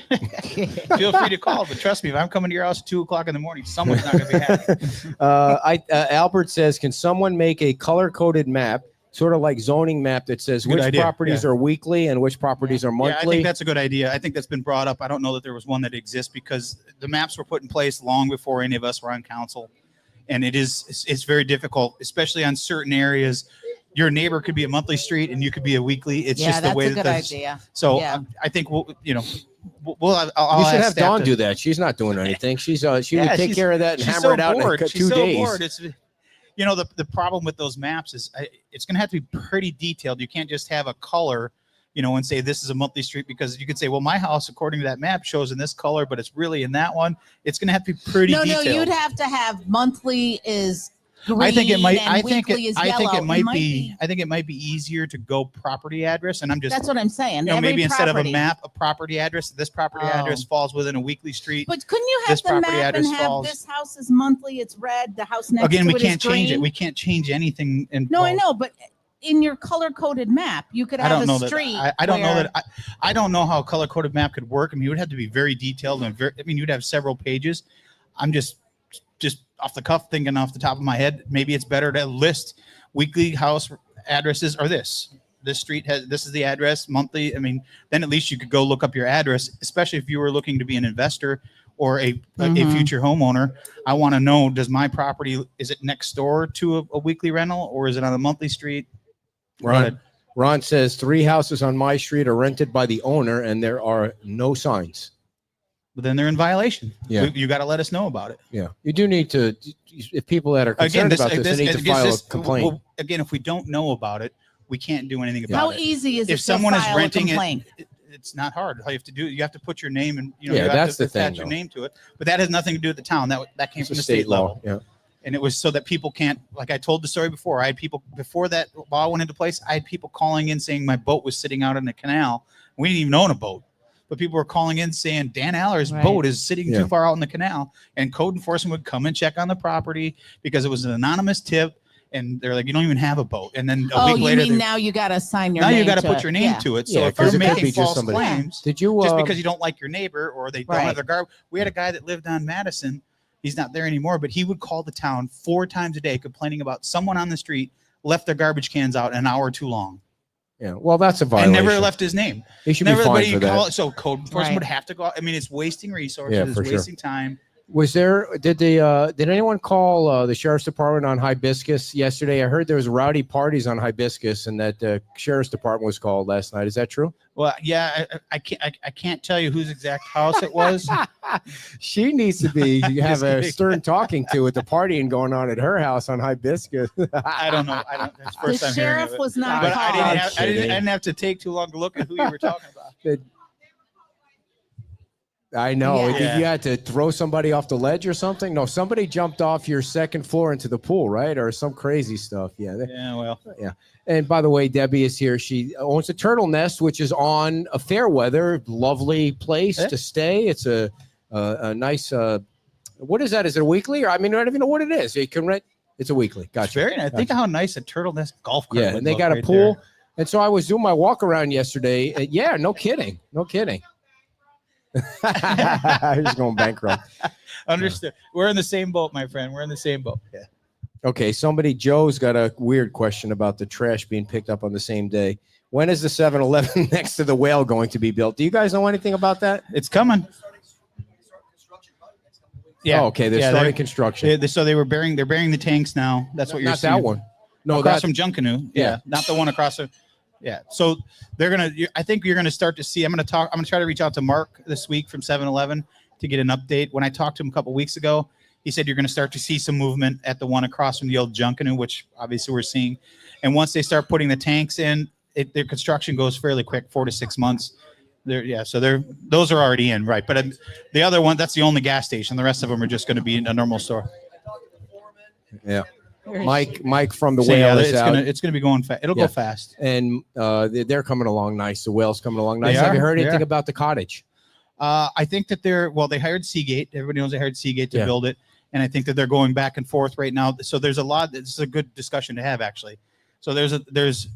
free to call, but trust me, if I'm coming to your house at 2:00 in the morning, someone's not going to be happy. Albert says, can someone make a color-coded map, sort of like zoning map, that says Good which idea. properties are weekly and which properties are monthly? Yeah, I think that's a good idea. I think that's been brought up. I don't know that there was one that exists because the maps were put in place long before any of us were on council. And it's very difficult, especially on certain areas. Your neighbor could be a monthly street and you could be a weekly. It's just the way that's a good idea. So I think I'll you should have Dawn do that. She's not doing anything. She would take care of that and hammer it out in 2 days. Bored. It's the problem with those maps is it's going to have to be pretty detailed. You can't just have a color, and say this is a monthly street, because you could say, well, my house, according to that map, shows in this color, but it's really in that one. It's going to have to be pretty detailed. No, you'd have to have monthly is green. I think it might. And weekly is yellow. I think it might be easier to go property address, and I'm just. That's what I'm saying. Maybe instead of a map, a property address. This property address falls within a weekly street. But couldn't you have the map and have this house is monthly? It's red. The house next to it is green. Again, we can't change it. We can't change anything. No, I know, but in your color-coded map, you could have a street. I don't know that. I don't know how a color-coded map could work. I mean, it would have to be very detailed and you'd have several pages. I'm just off the cuff thinking off the top of my head. Maybe it's better to list weekly house addresses or this street this is the address monthly. I mean, then at least you could go look up your address, especially if you were looking to be an investor or a future homeowner. I want to know, does my property, is it next door to a weekly rental or is it on a monthly street? Ron says 3 houses on my street are rented by the owner and there are no signs. But then they're in violation. Yeah. You got to let us know about it. Yeah. You do need to, if people that are concerned about this, they need to file a complaint. Well, again, if we don't know about it, we can't do anything about How it. easy is it if someone to is file renting a complaint? It's not hard. All you have to do, you have to put your name and that's the thing, attach your name to it. But that has nothing to do with the town. That came from the state level. Yeah. And it was so that people can't, like I told the story before, I had people, before that law went into place, I had people calling in saying my boat was sitting out in the canal. We didn't even own a boat. But people were calling in saying Dan Aller's boat is sitting too far out in the canal. And code enforcement would come and check on the property because it was an anonymous tip. And they're like, you don't even have a boat. And then a week later, now you got to sign your name. Now you got to put your name to it. So if you're making false claims, just because you don't like your neighbor or they don't have their garbage. We had a guy that lived on Madison. He's not there anymore, but he would call the town 4 times a day complaining about someone on the street left their garbage cans out an hour too long. Yeah, well, that's a violation. And never left his name. He should be fined for that. So code enforcement would have to go out. I mean, it's wasting resources, it's wasting time. Was there, did anyone call the sheriff's department on Hibiscus yesterday? I heard there was rowdy parties on Hibiscus and that the sheriff's department was called last night. Is that true? Well, yeah, I can't tell you whose exact house it was. She needs to be have Just a kidding. stern talking to with the partying going on at her house on Hibiscus. I don't know. That's the first The time hearing of sheriff it. was not But called. I didn't have to take too long to look at who you were talking about. I know. Yeah. You had to throw somebody off the ledge or something? No, somebody jumped off your second floor into the pool, right? Or some crazy stuff. Yeah. Yeah, well. Yeah. And by the way, Debbie is here. She owns a turtle nest, which is on a Fairweather, lovely place to stay. It's a nice, what is that? Is it a weekly? Or I mean, I don't even know what it is. You can rent. It's a weekly. It's Gotcha. very nice. Think how nice a turtle nest golf cart Yeah. would And they look got a right pool. there. And so I was doing my walk around yesterday. Yeah. No kidding. No kidding. I was going bankrupt. Understood. We're in the same boat, my friend. We're in the same boat. Yeah. Okay, Joe's got a weird question about the trash being picked up on the same day. When is the 7-Eleven next to the whale going to be built? Do you guys know anything about that? It's coming. Yeah. Oh, okay, they're starting construction. So they're burying the tanks now. That's what you're Not seeing. that one. No, across that's from Junkanoo. Yeah. Not the one across from. Yeah. So I think you're gonna start to see. I'm gonna try to reach out to Mark this week from 7-Eleven to get an update. When I talked to him a couple weeks ago, he said you're gonna start to see some movement at the one across from the old Junkanoo, which obviously we're seeing. And once they start putting the tanks in, their construction goes fairly quick, 4 to 6 months. So those are already in, right? But the other one, that's the only gas station. The rest of them are just going to be in a normal store. Yeah. Mike from the So, whale yeah, is out. it's gonna be going fast. It'll go fast. And they're coming along nice. The whale's coming along nice. They Have you are, heard they anything are. about the cottage? I think that they hired Seagate. Everybody knows they hired Seagate to Yeah. build it. And I think that they're going back and forth right now. So there's a lot. This is a good discussion to have, actually. So there's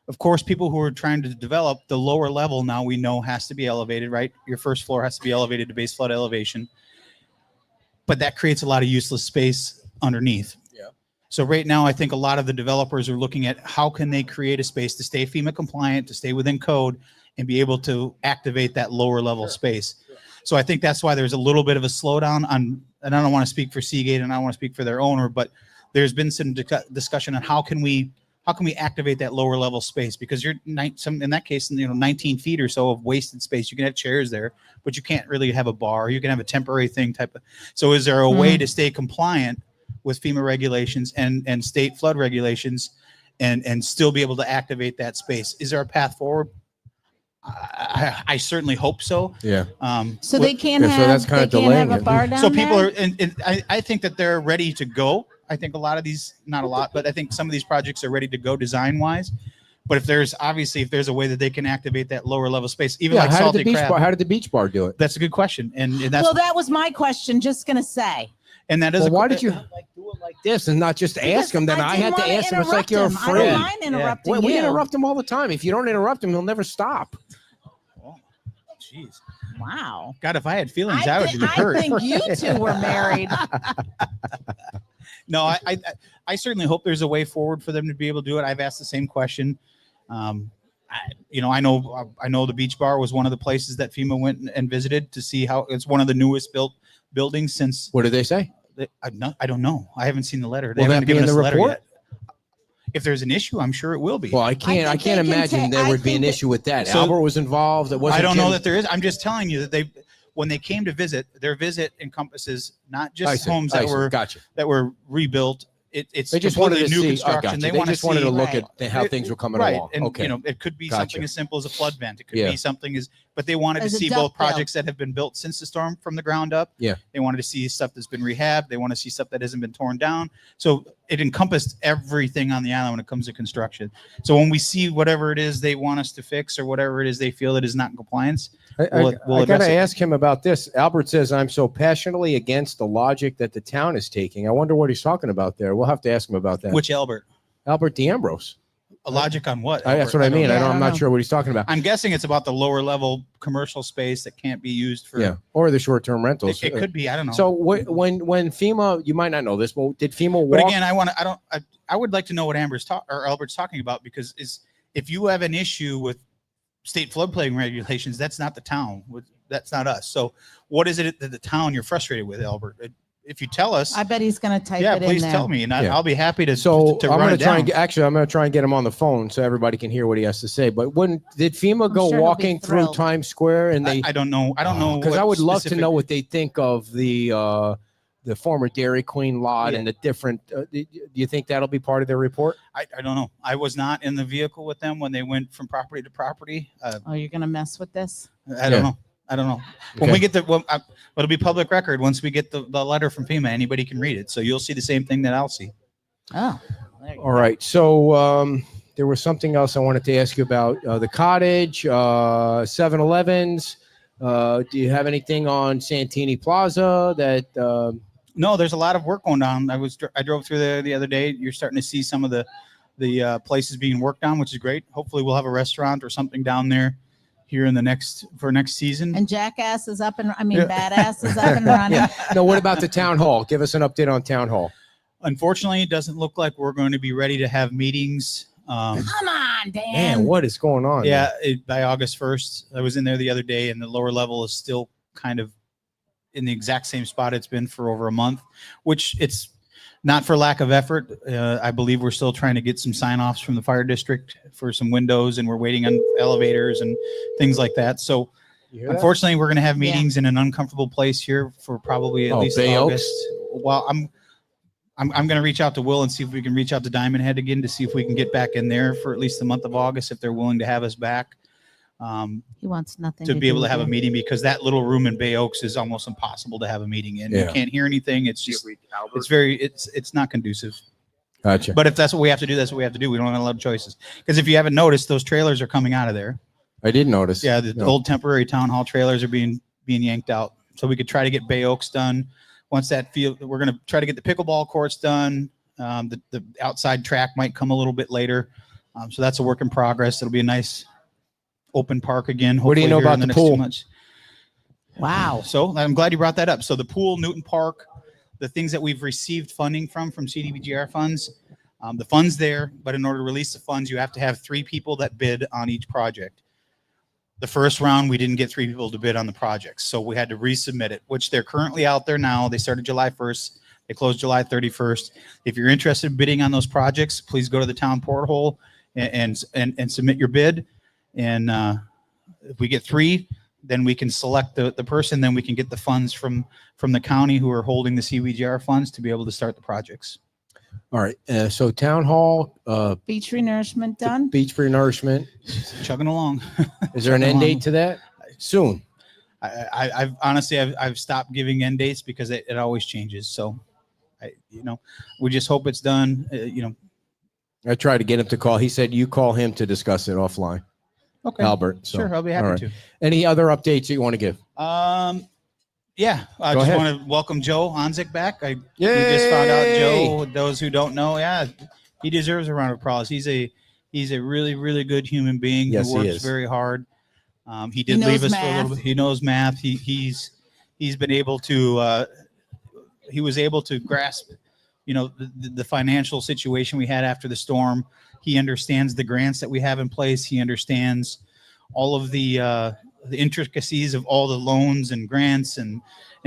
of course, people who are trying to develop the lower level now we know has to be elevated, right? Your first floor has to be elevated to base flood elevation. But that creates a lot of useless space underneath. Yeah. So right now, I think a lot of the developers are looking at how can they create a space to stay FEMA compliant, to stay within code, and be able to activate that lower level space. So I think that's why there's a little bit of a slowdown on, and I don't want to speak for Seagate and I don't want to speak for their owner, but there's been some discussion on how can we activate that lower level space, because you're in that case, 19 feet or so of wasted space. You can have chairs there, but you can't really have a bar. You can have a temporary thing type of. So is there a way to stay compliant with FEMA regulations and state flood regulations and still be able to activate that space? Is there a path forward? I certainly hope so. Yeah. So they can't Yeah, so have that's kinda they can't have delaying a it. bar down So people there? are, and I think that they're ready to go. I think a lot of these, not a lot, but I think some of these projects are ready to go design wise. But if there's a way that they can activate that lower level space, even like how Salty did the beach Crab, bar? How did the beach bar do it? that's a good question. And that's Well, that was my question. Just gonna say. and that is Well, a, why did you do it like this and not just ask him? Then I had didn't to wanna ask him. It's like interrupt you're him. I afraid. don't mind interrupting We you. interrupt him all the time. If you don't interrupt him, he'll never stop. Jeez. Wow. God, if I had feelings, I would be hurt. I think you two were married. No, I certainly hope there's a way forward for them to be able to do it. I've asked the same question. I know the beach bar was one of the places that FEMA went and visited to see how it's one of the newest built buildings since. What did they say? I don't know. I haven't seen the letter. They Will haven't that be given in us the the letter report? yet. If there's an issue, I'm sure it will be. Well, I think can't they can imagine there I would be an think issue with that. So- Albert was involved. It wasn't. I don't know Jim. that there is. I'm just telling you that when they came to visit, their visit encompasses not I just see, homes I that see. were Gotcha. rebuilt. It's They just wanted to completely new see. construction. Gotcha. They They want to just wanted see to look Right. at how things were coming right. along. And Okay. it could be Gotcha. something as simple as a flood vent. It could Yeah. be something but they wanted As to a see duck both bill. projects that have been built since the storm from the ground up. Yeah. They wanted to see stuff that's been rehabbed. They want to see stuff that hasn't been torn down. So it encompassed everything on the island when it comes to construction. So when we see whatever it is they want us to fix or whatever it is they feel that is not in compliance, I we'll got address to it. ask him about this. Albert says, I'm so passionately against the logic that the town is taking. I wonder what he's talking about there. We'll have to ask him about that. Which Albert? Albert D'Ambrose. A logic on what? That's what I mean. don't know. I'm not sure what he's talking about. I'm guessing it's about the lower level commercial space that can't be used for. Yeah. Or the short-term rentals. It could be. I don't know. So when FEMA, you might not know this, but did FEMA walk? But again, I would like to know what Albert's talking about, because if you have an issue with state floodplain regulations, that's not the town. that's not us. So what is it that the town you're frustrated with, Albert? If you tell us, I bet he's going to type yeah, it in please there. tell me, and Yeah. I'll be happy to. So to I'm run going it to try down. and I'm going to try and get him on the phone so everybody can hear what he has to say. But did FEMA go sure he'll be walking through thrilled. Times Square and they? I don't know. I don't know Because I what would love to specific- know what they think of the former Dairy Queen lot Yeah. and the different. Do you think that'll be part of their report? I don't know. I was not in the vehicle with them when they went from property to property. Oh, you're going to mess with this? I don't know. I don't know. When Okay. we get it'll be public record once we get the letter from FEMA. Anybody can read it, so you'll see the same thing that I'll see. Oh, there you All right. So there was something else I wanted to ask you about the cottage, 7-Elevens. Do you have anything on Santini Plaza that? No, there's a lot of work going on. I drove through there the other day. You're starting to see some of the places being worked on, which is great. Hopefully, we'll have a restaurant or something down there here in next season. And Jackass is up and Badass is up and running. Yeah. No. What about the town hall? Give us an update on town hall. Unfortunately, it doesn't look like we're going to be ready to have meetings. Come on, Dan. Man, what is going on? Yeah, by August 1st. I was in there the other day, and the lower level is still kind of in the exact same spot it's been for over a month, which it's not for lack of effort. I believe we're still trying to get some sign-offs from the fire district for some windows, and we're waiting on elevators and things like that. So You hear that? unfortunately, we're going to have meetings in an uncomfortable place here for probably at least Bay Oaks? August. Well, I'm going to reach out to Will and see if we can reach out to Diamond Head again to see if we can get back in there for at least the month of August, if they're willing to have us back. He wants nothing To be able to have a with meeting, because that little room in Bay Oaks is almost impossible to have a meeting in. Yeah. You can't hear anything. It's just, it's not conducive. Gotcha. But if that's what we have to do, that's what we have to do. We don't have a lot of choices. Because if you haven't noticed, those trailers are coming out of there. I did notice. Yeah, the No. old temporary town hall trailers are being yanked out. So we could try to get Bay Oaks done. Once that field, we're going to try to get the pickleball courts done. The outside track might come a little bit later. So that's a work in progress. It'll be a nice open park again. What do you hopefully know here about in the next 2 pool? months. Wow. So I'm glad you brought that up. So the pool, Newton Park, the things that we've received funding from CDBGR funds, the funds there, but in order to release the funds, you have to have 3 people that bid on each project. The first round, we didn't get 3 people to bid on the projects, so we had to resubmit it, which they're currently out there now. They started July 1st. They closed July 31st. If you're interested in bidding on those projects, please go to the town portal and submit your bid. And if we get 3, then we can select the person. Then we can get the funds from the county who are holding the CBGR funds to be able to start the projects. All right. So town hall, Beach renourishment done? beach renourishment. Chugging along. Is there an end date to that? Soon. I've honestly, I've stopped giving end dates because it always changes. So, we just hope it's done. I tried to get him to call. He said you call him to discuss it offline. Okay. Albert. So, Sure, I'll be all happy right. to. Any other updates that you want to give? Yeah, I Go just ahead. want to welcome Joe Onzik back. We just found out Joe. Those who don't know, yeah, he deserves a round of applause. He's a really, really good human being Yes, who he works is. very hard. He did knows leave us for a math. little bit. He knows math. He's been able to. He was able to grasp, the financial situation we had after the storm. He understands the grants that we have in place. He understands all of the intricacies of all the loans and grants and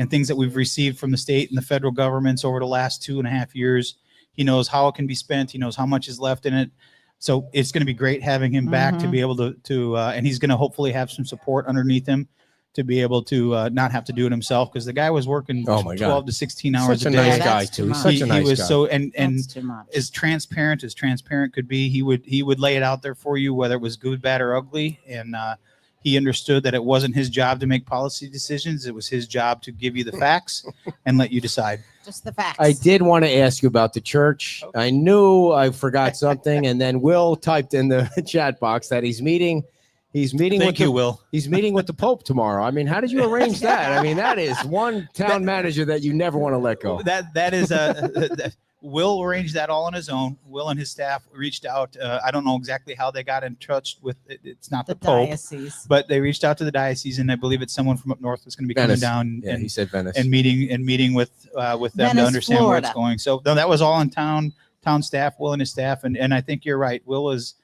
things that we've received from the state and the federal governments over the last 2.5 years. He knows how it can be spent. He knows how much is left in it. So it's going to be great having him back to be able to and he's going to hopefully have some support underneath him to be able to not have to do it himself, because the guy was working Oh my God. 12 to 16 hours Such a a day. nice Yeah, guy that's too. too He's much. such a nice he was guy. so and That's too much. as transparent could be. He would lay it out there for you, whether it was good, bad, or ugly. And he understood that it wasn't his job to make policy decisions. It was his job to give you the facts and let you decide. Just the facts. I did want to ask you about the church. I knew I forgot something, and then Will typed in the chat box that he's meeting. He's meeting Thank with you, the, Will. He's meeting with the Pope tomorrow. I mean, how did you arrange that? I mean, that is one town manager that you never want to let go. That is Will arranged that all on his own. Will and his staff reached out. I don't know exactly how they got in touch with it. It's not the the Pope, diocese. but they reached out to the diocese, and I believe it's someone from up north that's going to be coming Venice. down Yeah, he said Venice. and meeting with them to Venice, understand where it's Florida. going. So no, that was all in town staff, Will and his staff, and I think you're right. Will is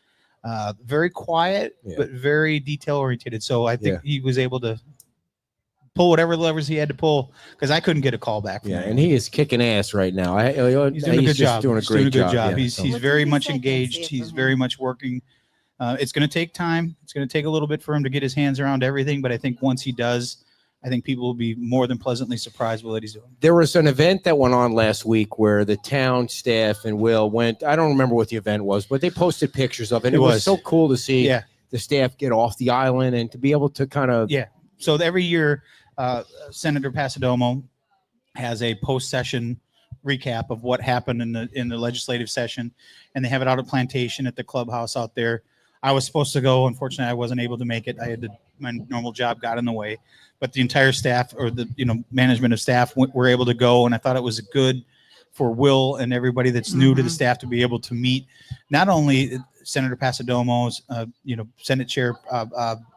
very quiet Yeah. but very detail oriented. So I think Yeah. he was able to pull whatever levers he had to pull because I couldn't get a call back from Yeah, him. and he is kicking ass right now. He's doing a good job. Doing a He's great job. Yeah, He's so. he's What very did he much say? I can't see engaged. it He's from very here. much working. It's going to take time. It's going to take a little bit for him to get his hands around everything. But I think once he does, I think people will be more than pleasantly surprised with what he's doing. There was an event that went on last week where the town staff and Will went. I don't remember what the event was, but they posted pictures of it. It It was was. so cool to see Yeah. the staff get off the island and to be able to kind of. Yeah. So every year, Senator Pasadomo has a post-session recap of what happened in the legislative session, and they have it out at Plantation at the clubhouse out there. I was supposed to go. Unfortunately, I wasn't able to make it. My normal job got in the way, but the entire staff or the management of staff were able to go, and I thought it was good for Will and everybody that's new to the staff to be able to meet not only Senator Pasadomo's, Senate Chair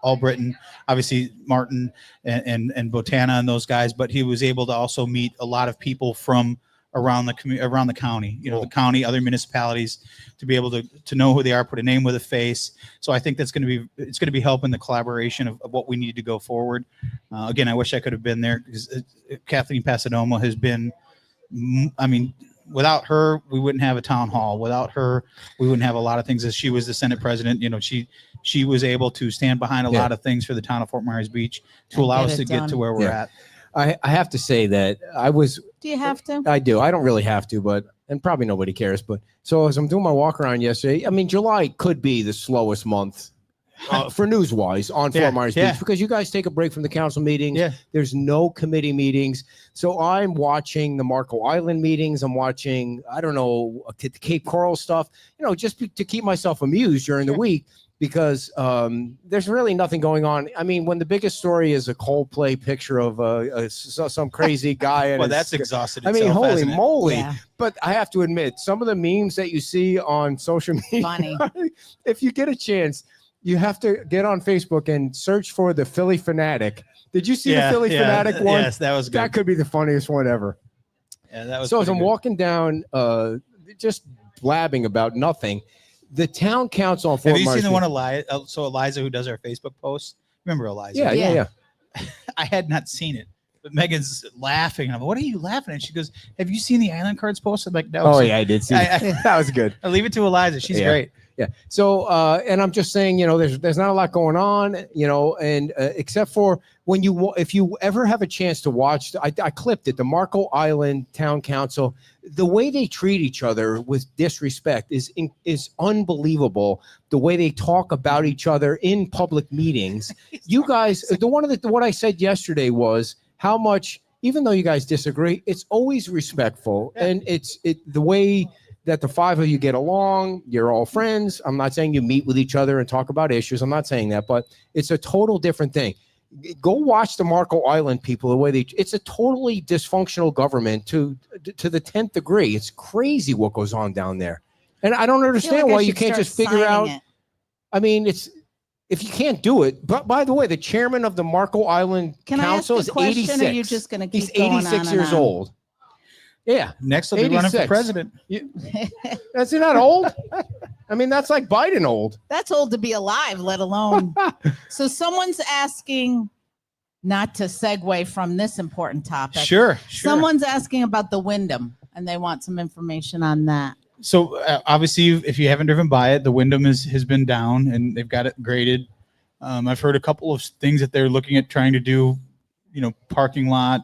Albritton, obviously Martin and Botana and those guys, but he was able to also meet a lot of people from around the county, the county, other municipalities, to be able to know who they are, put a name with a face. So I think it's going to be helping the collaboration of what we need to go forward. Again, I wish I could have been there because Kathleen Pasadomo has been, without her, we wouldn't have a town hall. Without her, we wouldn't have a lot of things. As she was the Senate president, she was able to stand behind a lot of things for the town of Fort Myers Beach to And allow get us to it get done. to where we're at. I have to say that Do you have to? I do. I don't really have to, and probably nobody cares. But so as I'm doing my walk around yesterday, July could be the slowest month for news-wise on Fort Myers Beach because you guys take a break from the council meetings. Yeah. There's no committee meetings. So I'm watching the Marco Island meetings. I'm watching, the Cape Coral stuff, just to keep myself amused during the week because there's really nothing going on. When the biggest story is a Coldplay picture of some crazy guy. And Well, that's exhausted. holy hasn't it? moly. Yeah. But I have to admit, some of the memes that you see on social media, Funny. if you get a chance, you have to get on Facebook and search for the Philly Fanatic. Did you see the Philly Fanatic one? Yes, that was good. That could be the funniest one ever. Yeah, that was So as pretty I'm good. walking down, just blabbing about nothing, the town council on Fort Have you Myers seen the one Beach- Eliza who does our Facebook posts? Remember Eliza? Yeah. I had not seen it, but Megan's laughing. I'm like, what are you laughing at? She goes, have you seen the Island Cards post? I'm like, no. Oh So yeah, I did see that. That was good. I leave it to Eliza. She's great. Yeah. So, and I'm just saying, there's not a lot going on, and except for if you ever have a chance to watch, I clipped it, the Marco Island Town Council, the way they treat each other with disrespect is unbelievable. The way they talk about each other in public meetings. You guys, what I said yesterday was how much, even though you guys disagree, it's always respectful, and the way that the five of you get along, you're all friends. I'm not saying you meet with each other and talk about issues. I'm not saying that, but it's a total different thing. Go watch the Marco Island people, the way it's a totally dysfunctional government to the 10th degree. It's crazy what goes on down there. And I don't understand why you can't just figure out. If you can't do it, but by the way, the chairman of the Marco Island Can I ask Council a is question? 86. Or are you just going to keep He's going 86 on and years on? old. Yeah. Next, I'll be running for 86. president. That's not old. That's like Biden old. That's old to be alive, let alone. So someone's asking, not to segue from this important topic. Sure. Someone's asking about the Wyndham, and they want some information on that. So obviously, if you haven't driven by it, the Wyndham has been down and they've got it graded. I've heard a couple of things that they're looking at trying to do, parking lot,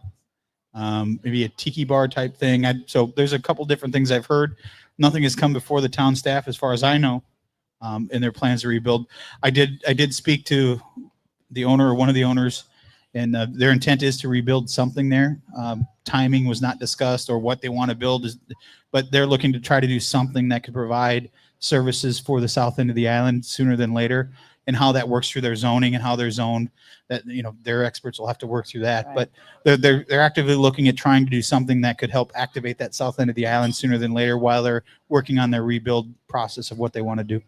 maybe a tiki bar type thing. So there's a couple different things I've heard. Nothing has come before the town staff, as far as I know, in their plans to rebuild. I did speak to the owner or one of the owners, and their intent is to rebuild something there. Timing was not discussed or what they want to build, but they're looking to try to do something that could provide services for the south end of the island sooner than later. And how that works through their zoning and how they're zoned, that their experts will have to work through that. Right. But they're actively looking at trying to do something that could help activate that south end of the island sooner than later, while they're working on their rebuild process of what they want to do.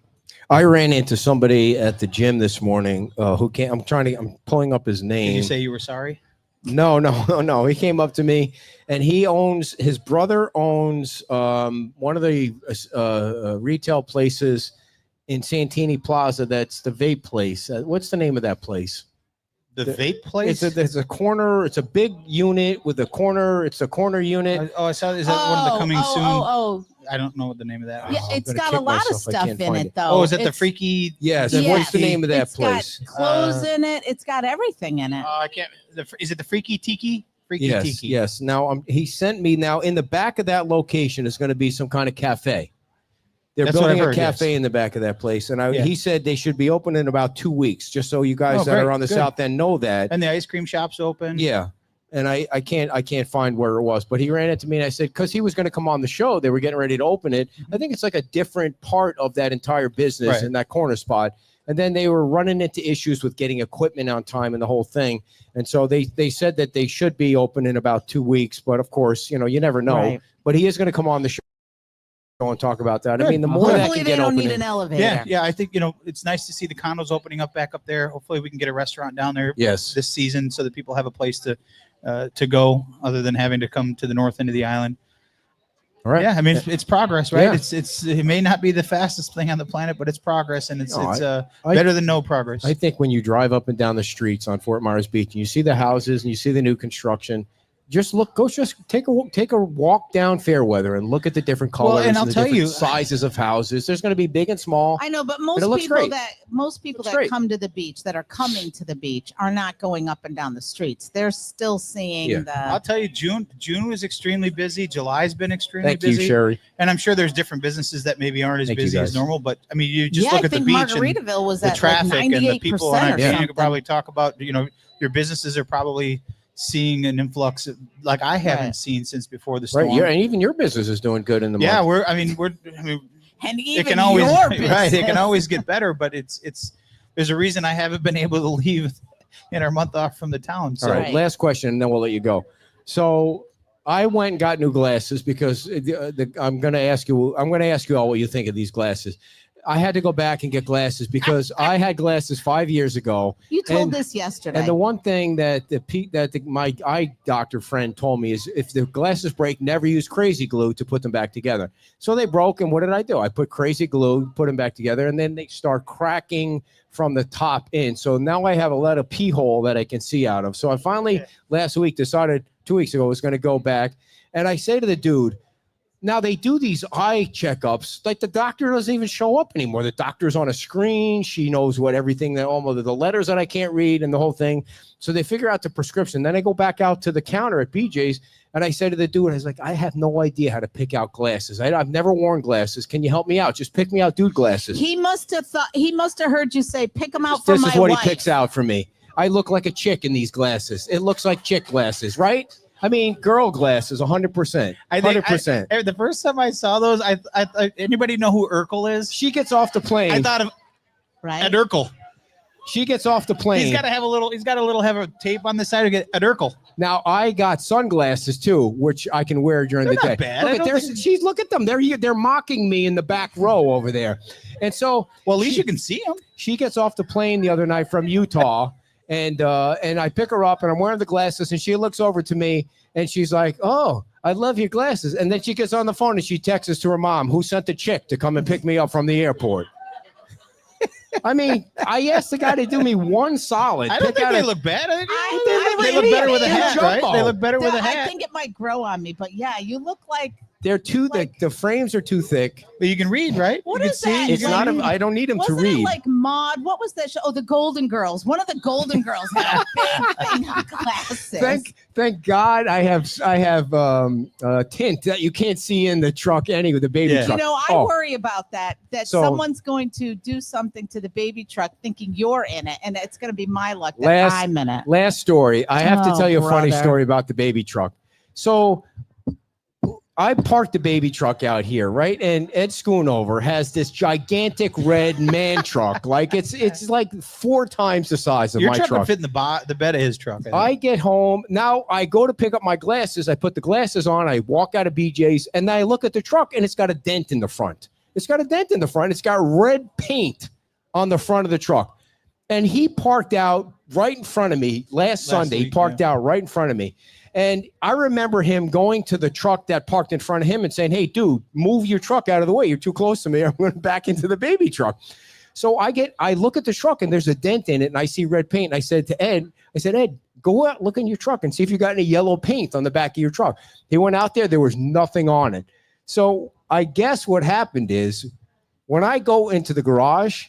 I ran into somebody at the gym this morning who came. I'm pulling up his name. Did you say you were sorry? No. He came up to me, and his brother owns one of the retail places in Santini Plaza. That's the vape place. What's the name of that place? The vape place. There's a corner. It's a big unit with a corner. It's a corner unit. I saw. Is that one of the coming soon? Oh, I don't know what the name of that. yeah, is. it's gonna got a kick lot of myself. I stuff can't in find it, it. though. Oh, is it the It's- freaky? Yes. Yes. What's the name of that It's got place? clothes in it. It's got everything in it. I can't. Is it the Freaky Tiki? Freaky Yes. Tiki. Yes. Now he sent me. Now in the back of that location is going to be some kind of cafe. They're That's what building I've a heard, cafe yes. in the back of that place, and Yeah. he said they should be open in about 2 weeks. Just so you guys Oh, that great. are on the Good. south end know that. And the ice cream shop's open. Yeah. And I can't find where it was, but he ran into me and I said, because he was going to come on the show, they were getting ready to open it. I think it's like a different part of that entire business Right. in that corner spot. And then they were running into issues with getting equipment on time and the whole thing. And so they said that they should be open in about 2 weeks. But of course, you never know. Right. But he is going to come on the show and talk about that. I Good. mean, the more that Hopefully can they get don't open. need an elevator. Yeah. I think it's nice to see the condos opening up back up there. Hopefully, we can get a restaurant down there Yes. this season so that people have a place to go other than having to come to the north end of the island. All right. Yeah, I mean it's progress, right? Yeah. It may not be the fastest thing on the planet, but it's progress, and it's I- better than no progress. I think when you drive up and down the streets on Fort Myers Beach and you see the houses and you see the new construction, just take a walk down Fairweather and look at the different colors Well, and I'll the tell different you- sizes of houses. There's going to be big and small. I know, but it most looks people great. that Looks great. come to the beach, that are coming to the beach, are not going up and down the streets. They're still seeing Yeah. I'll the. tell you, June was extremely busy. July's been extremely Thank busy. you, Sherry. And I'm sure there's different businesses that maybe aren't as Thank you, busy as guys. normal. But I mean, you just Yeah, look I at the think beach and Margaritaville was the at traffic like and the 98% people. or And you something. could probably talk about, your businesses are probably seeing an influx like I haven't Right. seen since before the storm. Right. And even your business is doing good in the Yeah, month. I mean, And it even can always your right. It can business. always get better, but it's there's a reason I haven't been able to leave in our month off from the town. So All right. Right. Last question, and then we'll let you go. So I went and got new glasses because I'm going to ask you all what you think of these glasses. I had to go back and get glasses because I had glasses 5 years ago. You told And- this yesterday. And the one thing that my eye doctor friend told me is if the glasses break, never use crazy glue to put them back together. So they broke, and what did I do? I put crazy glue, put them back together, and then they start cracking from the top in. So now I have a lot of pee hole that I can see out of. So I finally last week decided 2 weeks ago I was going to go back, and I say to the dude, now they do these eye checkups. Like the doctor doesn't even show up anymore. The doctor's on a screen. She knows what everything that almost the letters that I can't read and the whole thing. So they figure out the prescription. Then I go back out to the counter at BJ's and I say to the dude, I was like, I have no idea how to pick out glasses. I've never worn glasses. Can you help me out? Just pick me out dude glasses. he must have heard you say, pick them out for This my is what wife. he picks out for me. I look like a chick in these glasses. It looks like chick glasses, right? I mean, girl glasses, 100%. I think 100%. the first time I saw those, I anybody know who Urkel is? She gets off the plane. I thought of Right? Ed Urkel. She gets off the plane. He's got to have a tape on the side to get Ed Urkel. Now I got sunglasses too, which I can wear during They're the day. not bad. I Look don't at think- look at them. They're mocking me in the back row over there. And so Well, at least you can see him. she gets off the plane the other night from Utah, and I pick her up and I'm wearing the glasses, and she looks over to me and she's like, "Oh, I love your glasses." And then she gets on the phone and she texts to her mom, who sent the chick to come and pick me up from the airport. I mean, I asked the guy to do me one solid. I don't pick think out they a- look bad. I They look better with a They're hat, right? jumbo. They look better with a I hat. think it might grow on me, but yeah, you look like They're too thick. Like- The frames are too thick. But you can read, right? What you can is that? It's Yeah, not. you- I don't need them to wasn't read. it like Maude? What was that show? Oh, the Golden Girls. One of the Golden Girls had a big thing of glasses. Thank God I have tint that you can't see in the truck anyway, the baby Yeah. You truck. know, I Oh. worry about that So- someone's going to do something to the baby truck thinking you're in it, and it's going to be my luck that Last- I'm in it. Last story. I have to Oh, tell you a funny brother. story about the baby truck. So I parked the baby truck out here, right? And Ed Schoonover has this gigantic red man truck. Like it's like 4 times the size of Your my truck truck. would fit in the bed of his truck. I get home. Now I go to pick up my glasses. I put the glasses on. I walk out of BJ's and then I look at the truck and it's got a dent in the front. It's got red paint on the front of the truck. And he parked out right in front of me last Sunday. He week, parked out right in front of me. And I remember him going to the truck that parked in front of him and saying, "Hey, dude, move your truck out of the way. You're too close to me. I'm going back into the baby truck." So I look at the truck and there's a dent in it and I see red paint. And I said to Ed, Ed, go out, look in your truck and see if you got any yellow paint on the back of your truck. He went out there was nothing on it. So I guess what happened is when I go into the garage.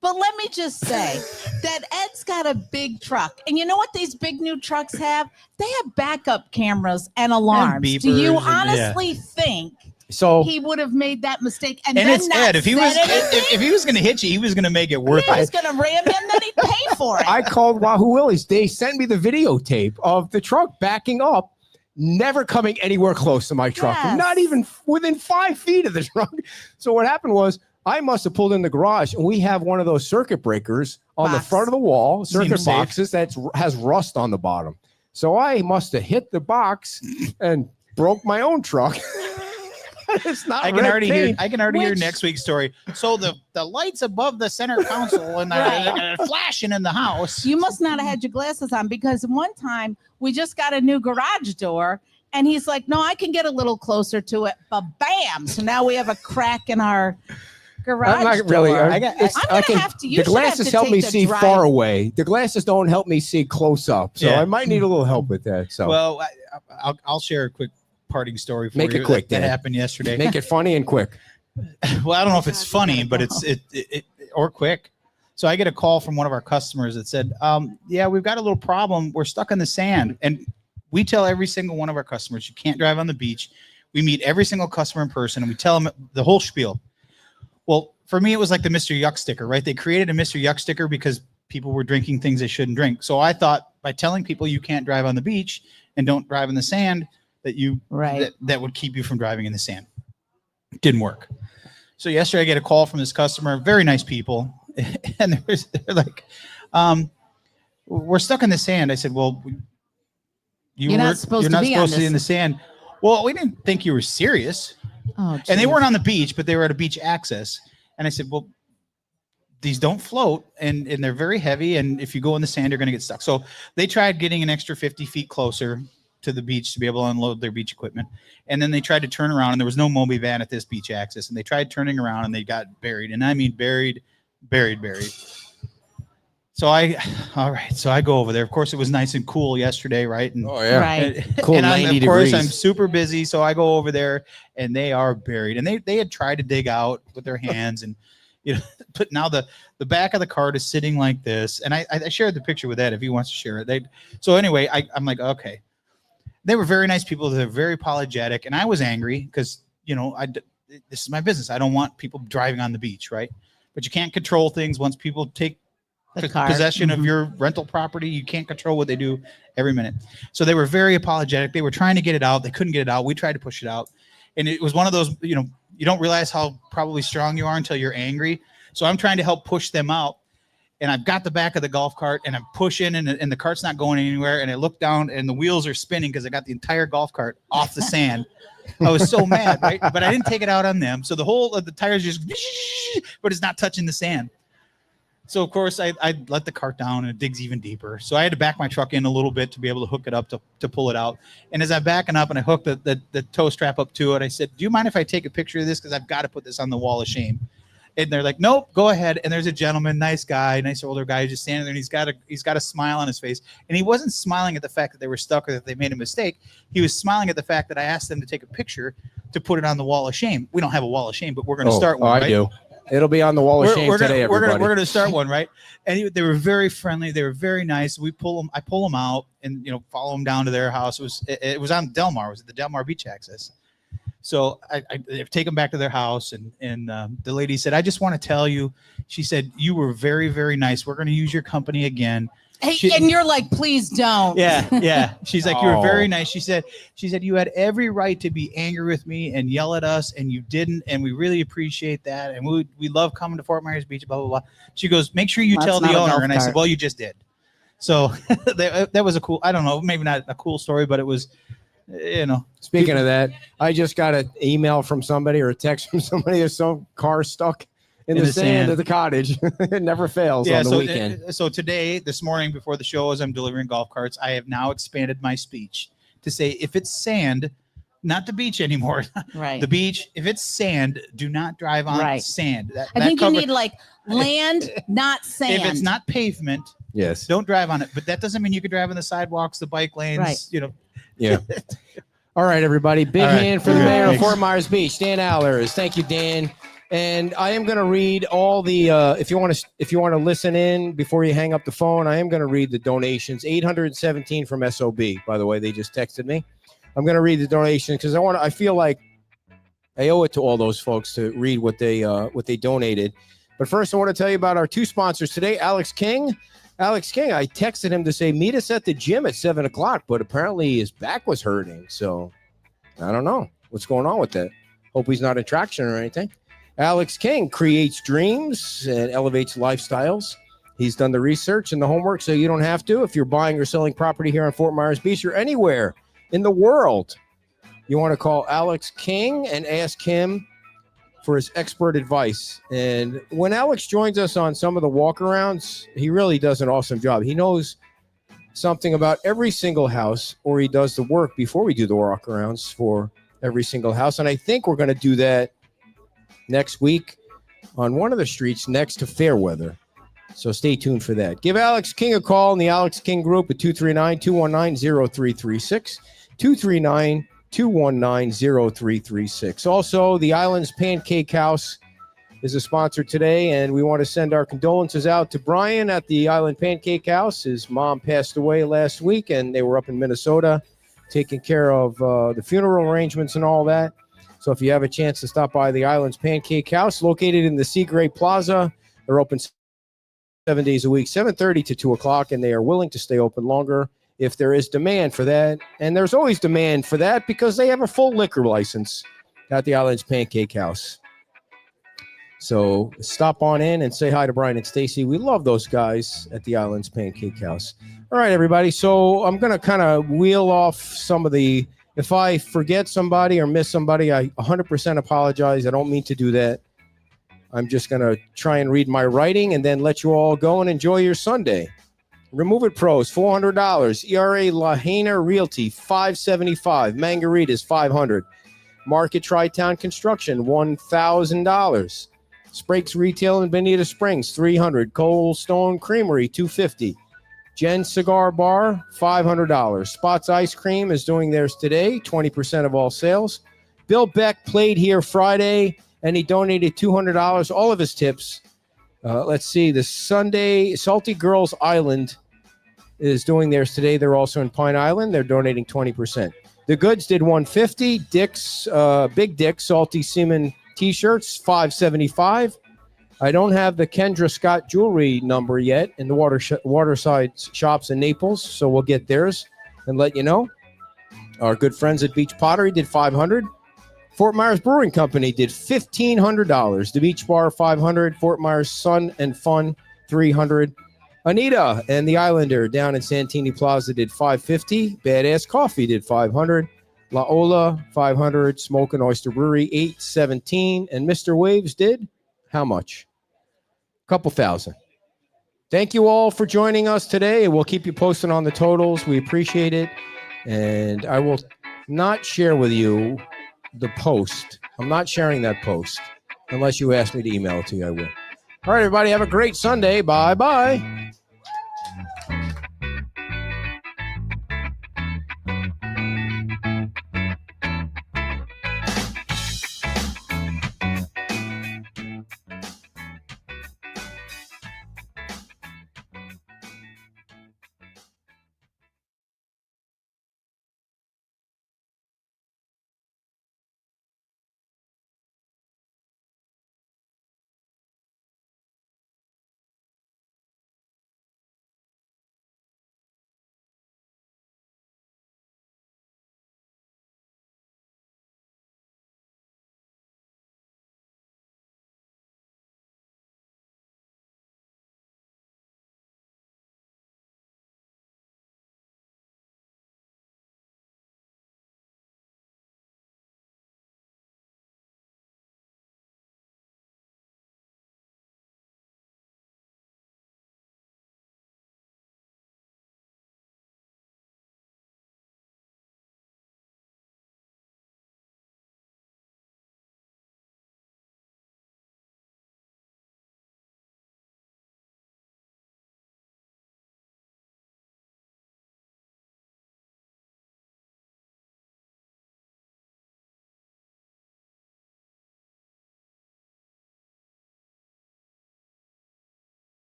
But let me just say that Ed's got a big truck. And you know what these big new trucks have? They have backup cameras and alarms. And Do you beepers and- honestly think So he would have made that mistake? And then it's not Ed. If he was said anything? if he was going to hit you, he was going to make it worth He was it. going to ram in, then he'd pay for it. I called Wahoo Willie's. They sent me the videotape of the truck backing up, never coming anywhere close to my truck, Yes. not even within 5 feet of the truck. So what happened was I must have pulled in the garage, and we have one of those circuit breakers on the Box. front of the wall, Seems circuit safe. boxes that has rust on the bottom. So I must have hit the box and broke my own truck. It's not. I can red already paint. hear Which- next week's story. So the lights above the center console and Right. they're flashing in the house. You must not have had your glasses on, because one time we just got a new garage door and he's like, no, I can get a little closer to it. But bam. So now we have a crack in our garage I'm not door. really. I got- it's- I'm gonna I can- have to- you the should have glasses to help take me the see drive- far away. The glasses don't help me see close up. So Yeah. I might need a little help with that. So Well, I'll share a quick parting story for Make you it quick, that Dan. happened yesterday. make it funny and quick. Well, I don't know if it's funny, but it's or quick. So I get a call from one of our customers that said, yeah, we've got a little problem. We're stuck in the sand. And we tell every single one of our customers, you can't drive on the beach. We meet every single customer in person and we tell them the whole spiel. Well, for me, it was like the Mr. Yuck sticker, right? They created a Mr. Yuck sticker because people were drinking things they shouldn't drink. So I thought by telling people you can't drive on the beach and don't drive in the sand, that Right. that would keep you from driving in the sand. Didn't work. So yesterday I get a call from this customer, very nice people, and they're like, we're stuck in the sand. I said, well, You're not supposed to be on be in the this. sand. Well, we didn't think you were serious. Oh, And they geez. weren't on the beach, but they were at a beach access. And I said, well, these don't float and they're very heavy. And if you go in the sand, you're going to get stuck. So they tried getting an extra 50 feet closer to the beach to be able to unload their beach equipment. And then they tried to turn around and there was no Moby van at this beach access. And they tried turning around and they got buried. And I mean, buried. So all right. So I go over there. Of course, it was nice and cool yesterday, right? And, Oh yeah. Right. Cool, and 90 of course, degrees. I'm super busy. So I go over there and they are buried. And they had tried to dig out with their hands and, you know, but now the back of the cart is sitting like this. And I shared the picture with Ed if he wants to share it. So anyway, I'm like, okay. They were very nice people. They're very apologetic. And I was angry because, you know, this is my business. I don't want people driving on the beach, right? But you can't control things once people take The cart. possession of Mhm. your rental property. You can't control what they do every minute. So they were very apologetic. They were trying to get it out. They couldn't get it out. We tried to push it out. And it was one of those, you know, you don't realize how probably strong you are until you're angry. So I'm trying to help push them out. And I've got the back of the golf cart and I'm pushing and the cart's not going anywhere. And I look down and the wheels are spinning because I got the entire golf cart off the sand. I was so mad, right? But I didn't take it out on them. So the whole of the tires just, but it's not touching the sand. So of course I let the cart down and it digs even deeper. So I had to back my truck in a little bit to be able to hook it up to pull it out. And as I'm backing up and I hooked the tow strap up to it, I said, do you mind if I take a picture of this? Because I've got to put this on the wall of shame. And they're like, nope, go ahead. And there's a gentleman, nice guy, nice older guy, just standing there, and he's got a smile on his face. And he wasn't smiling at the fact that they were stuck or that they made a mistake. He was smiling at the fact that I asked them to take a picture to put it on the wall of shame. We don't have a wall of shame, but we're going to start one. I right? do. It'll be on the wall of shame today, We're everybody. going to start one, right? And they were very friendly. They were very nice. I pull them out and, you know, follow them down to their house. It was on Del Mar. It was at the Del Mar Beach access. So I take them back to their house, and the lady said, I just want to tell you, she said, you were very, very nice. We're going to use your company again. Hey, and you're like, please don't. Yeah. She's like, you were very Oh. nice. She said, you had every right to be angry with me and yell at us, and you didn't. And we really appreciate that. And we love coming to Fort Myers Beach, blah, blah, blah. She goes, make sure you Well, tell it's the not a owner. golf And I said, cart. well, you just did. So that was a cool, I don't know, maybe not a cool story, but it was, you know. Speaking of that, I just got an email from somebody or a text from somebody. There's some car stuck in the sand at the cottage. It never fails on the weekend. So today, this morning before the show, as I'm delivering golf carts, I have now expanded my speech to say, if it's sand, not the beach anymore. Right. The beach, if it's sand, do not drive on Right. sand. I think you need like land, not sand. If it's not pavement, Yes. don't drive on it. But that doesn't mean you can drive on the sidewalks, the bike lanes, Right. Yeah. All right, everybody. Big All right. hand for the Okay. mayor of Thanks. Fort Myers Beach, Dan Allers. Thank you, Dan. And I am going to read all the. If you want to listen in before you hang up the phone, I am going to read the donations. 817 from SOB. By the way, they just texted me. I'm going to read the donations because I feel like I owe it to all those folks to read what they donated. But first, I want to tell you about our two sponsors today. Alex King, I texted him to say, meet us at the gym at 7:00, but apparently his back was hurting. So I don't know what's going on with that. Hope he's not in traction or anything. Alex King creates dreams and elevates lifestyles. He's done the research and the homework so you don't have to. If you're buying or selling property here in Fort Myers Beach or anywhere in the world, you want to call Alex King and ask him for his expert advice. And when Alex joins us on some of the walkarounds, he really does an awesome job. He knows something about every single house, or he does the work before we do the walkarounds for every single house. And I think we're going to do that next week on one of the streets next to Fairweather. So stay tuned for that. Give Alex King a call in the Alex King group at 239-219-0336. 239-219-0336. Also, the Islands Pancake House is a sponsor today, and we want to send our condolences out to Brian at the Island Pancake House. His mom passed away last week, and they were up in Minnesota taking care of the funeral arrangements and all that. So if you have a chance to stop by the Islands Pancake House, located in the Seagrave Plaza, they're open 7 days a week, 7:30 to 2 o'clock, and they are willing to stay open longer if there is demand for that. And there's always demand for that because they have a full liquor license at the Islands Pancake House. So stop on in and say hi to Brian and Stacy. We love those guys at the Islands Pancake House. All right, everybody. So I'm going to kind of wheel off some of the, if I forget somebody or miss somebody, I 100% apologize. I don't mean to do that. I'm just going to try and read my writing and then let you all go and enjoy your Sunday. Remove It Pros, $400. ERA Lahaina Realty, $575. Margaritas, $500. Market Tri-Town Construction, $1,000. Sprake's Retail in Bonita Springs, $300. Cold Stone Creamery, $250. Jen's Cigar Bar, $500. Spots Ice Cream is doing theirs today, 20% of all sales. Bill Beck played here Friday, and he donated $200. All of his tips. Let's see, the Sunday Salty Girls Island is doing theirs today. They're also in Pine Island. They're donating 20%. The Goods did $150. Dick's, Big Dick Salty Seaman T-shirts, $575. I don't have the Kendra Scott jewelry number yet in the Waterside shops in Naples, so we'll get theirs and let you know. Our good friends at Beach Pottery did $500. Fort Myers Brewing Company did $1,500. The Beach Bar, $500. Fort Myers Sun and Fun, $300. Anita and the Islander down in Santini Plaza did $550. Badass Coffee did $500. La Ola, $500. Smoke and Oyster Brewery, $817. And Mr. Waves did how much? Couple thousand. Thank you all for joining us today. We'll keep you posted on the totals. We appreciate it. And I will not share with you the post. I'm not sharing that post unless you ask me to email it to you. I will. All right, everybody. Have a great Sunday. Bye-bye.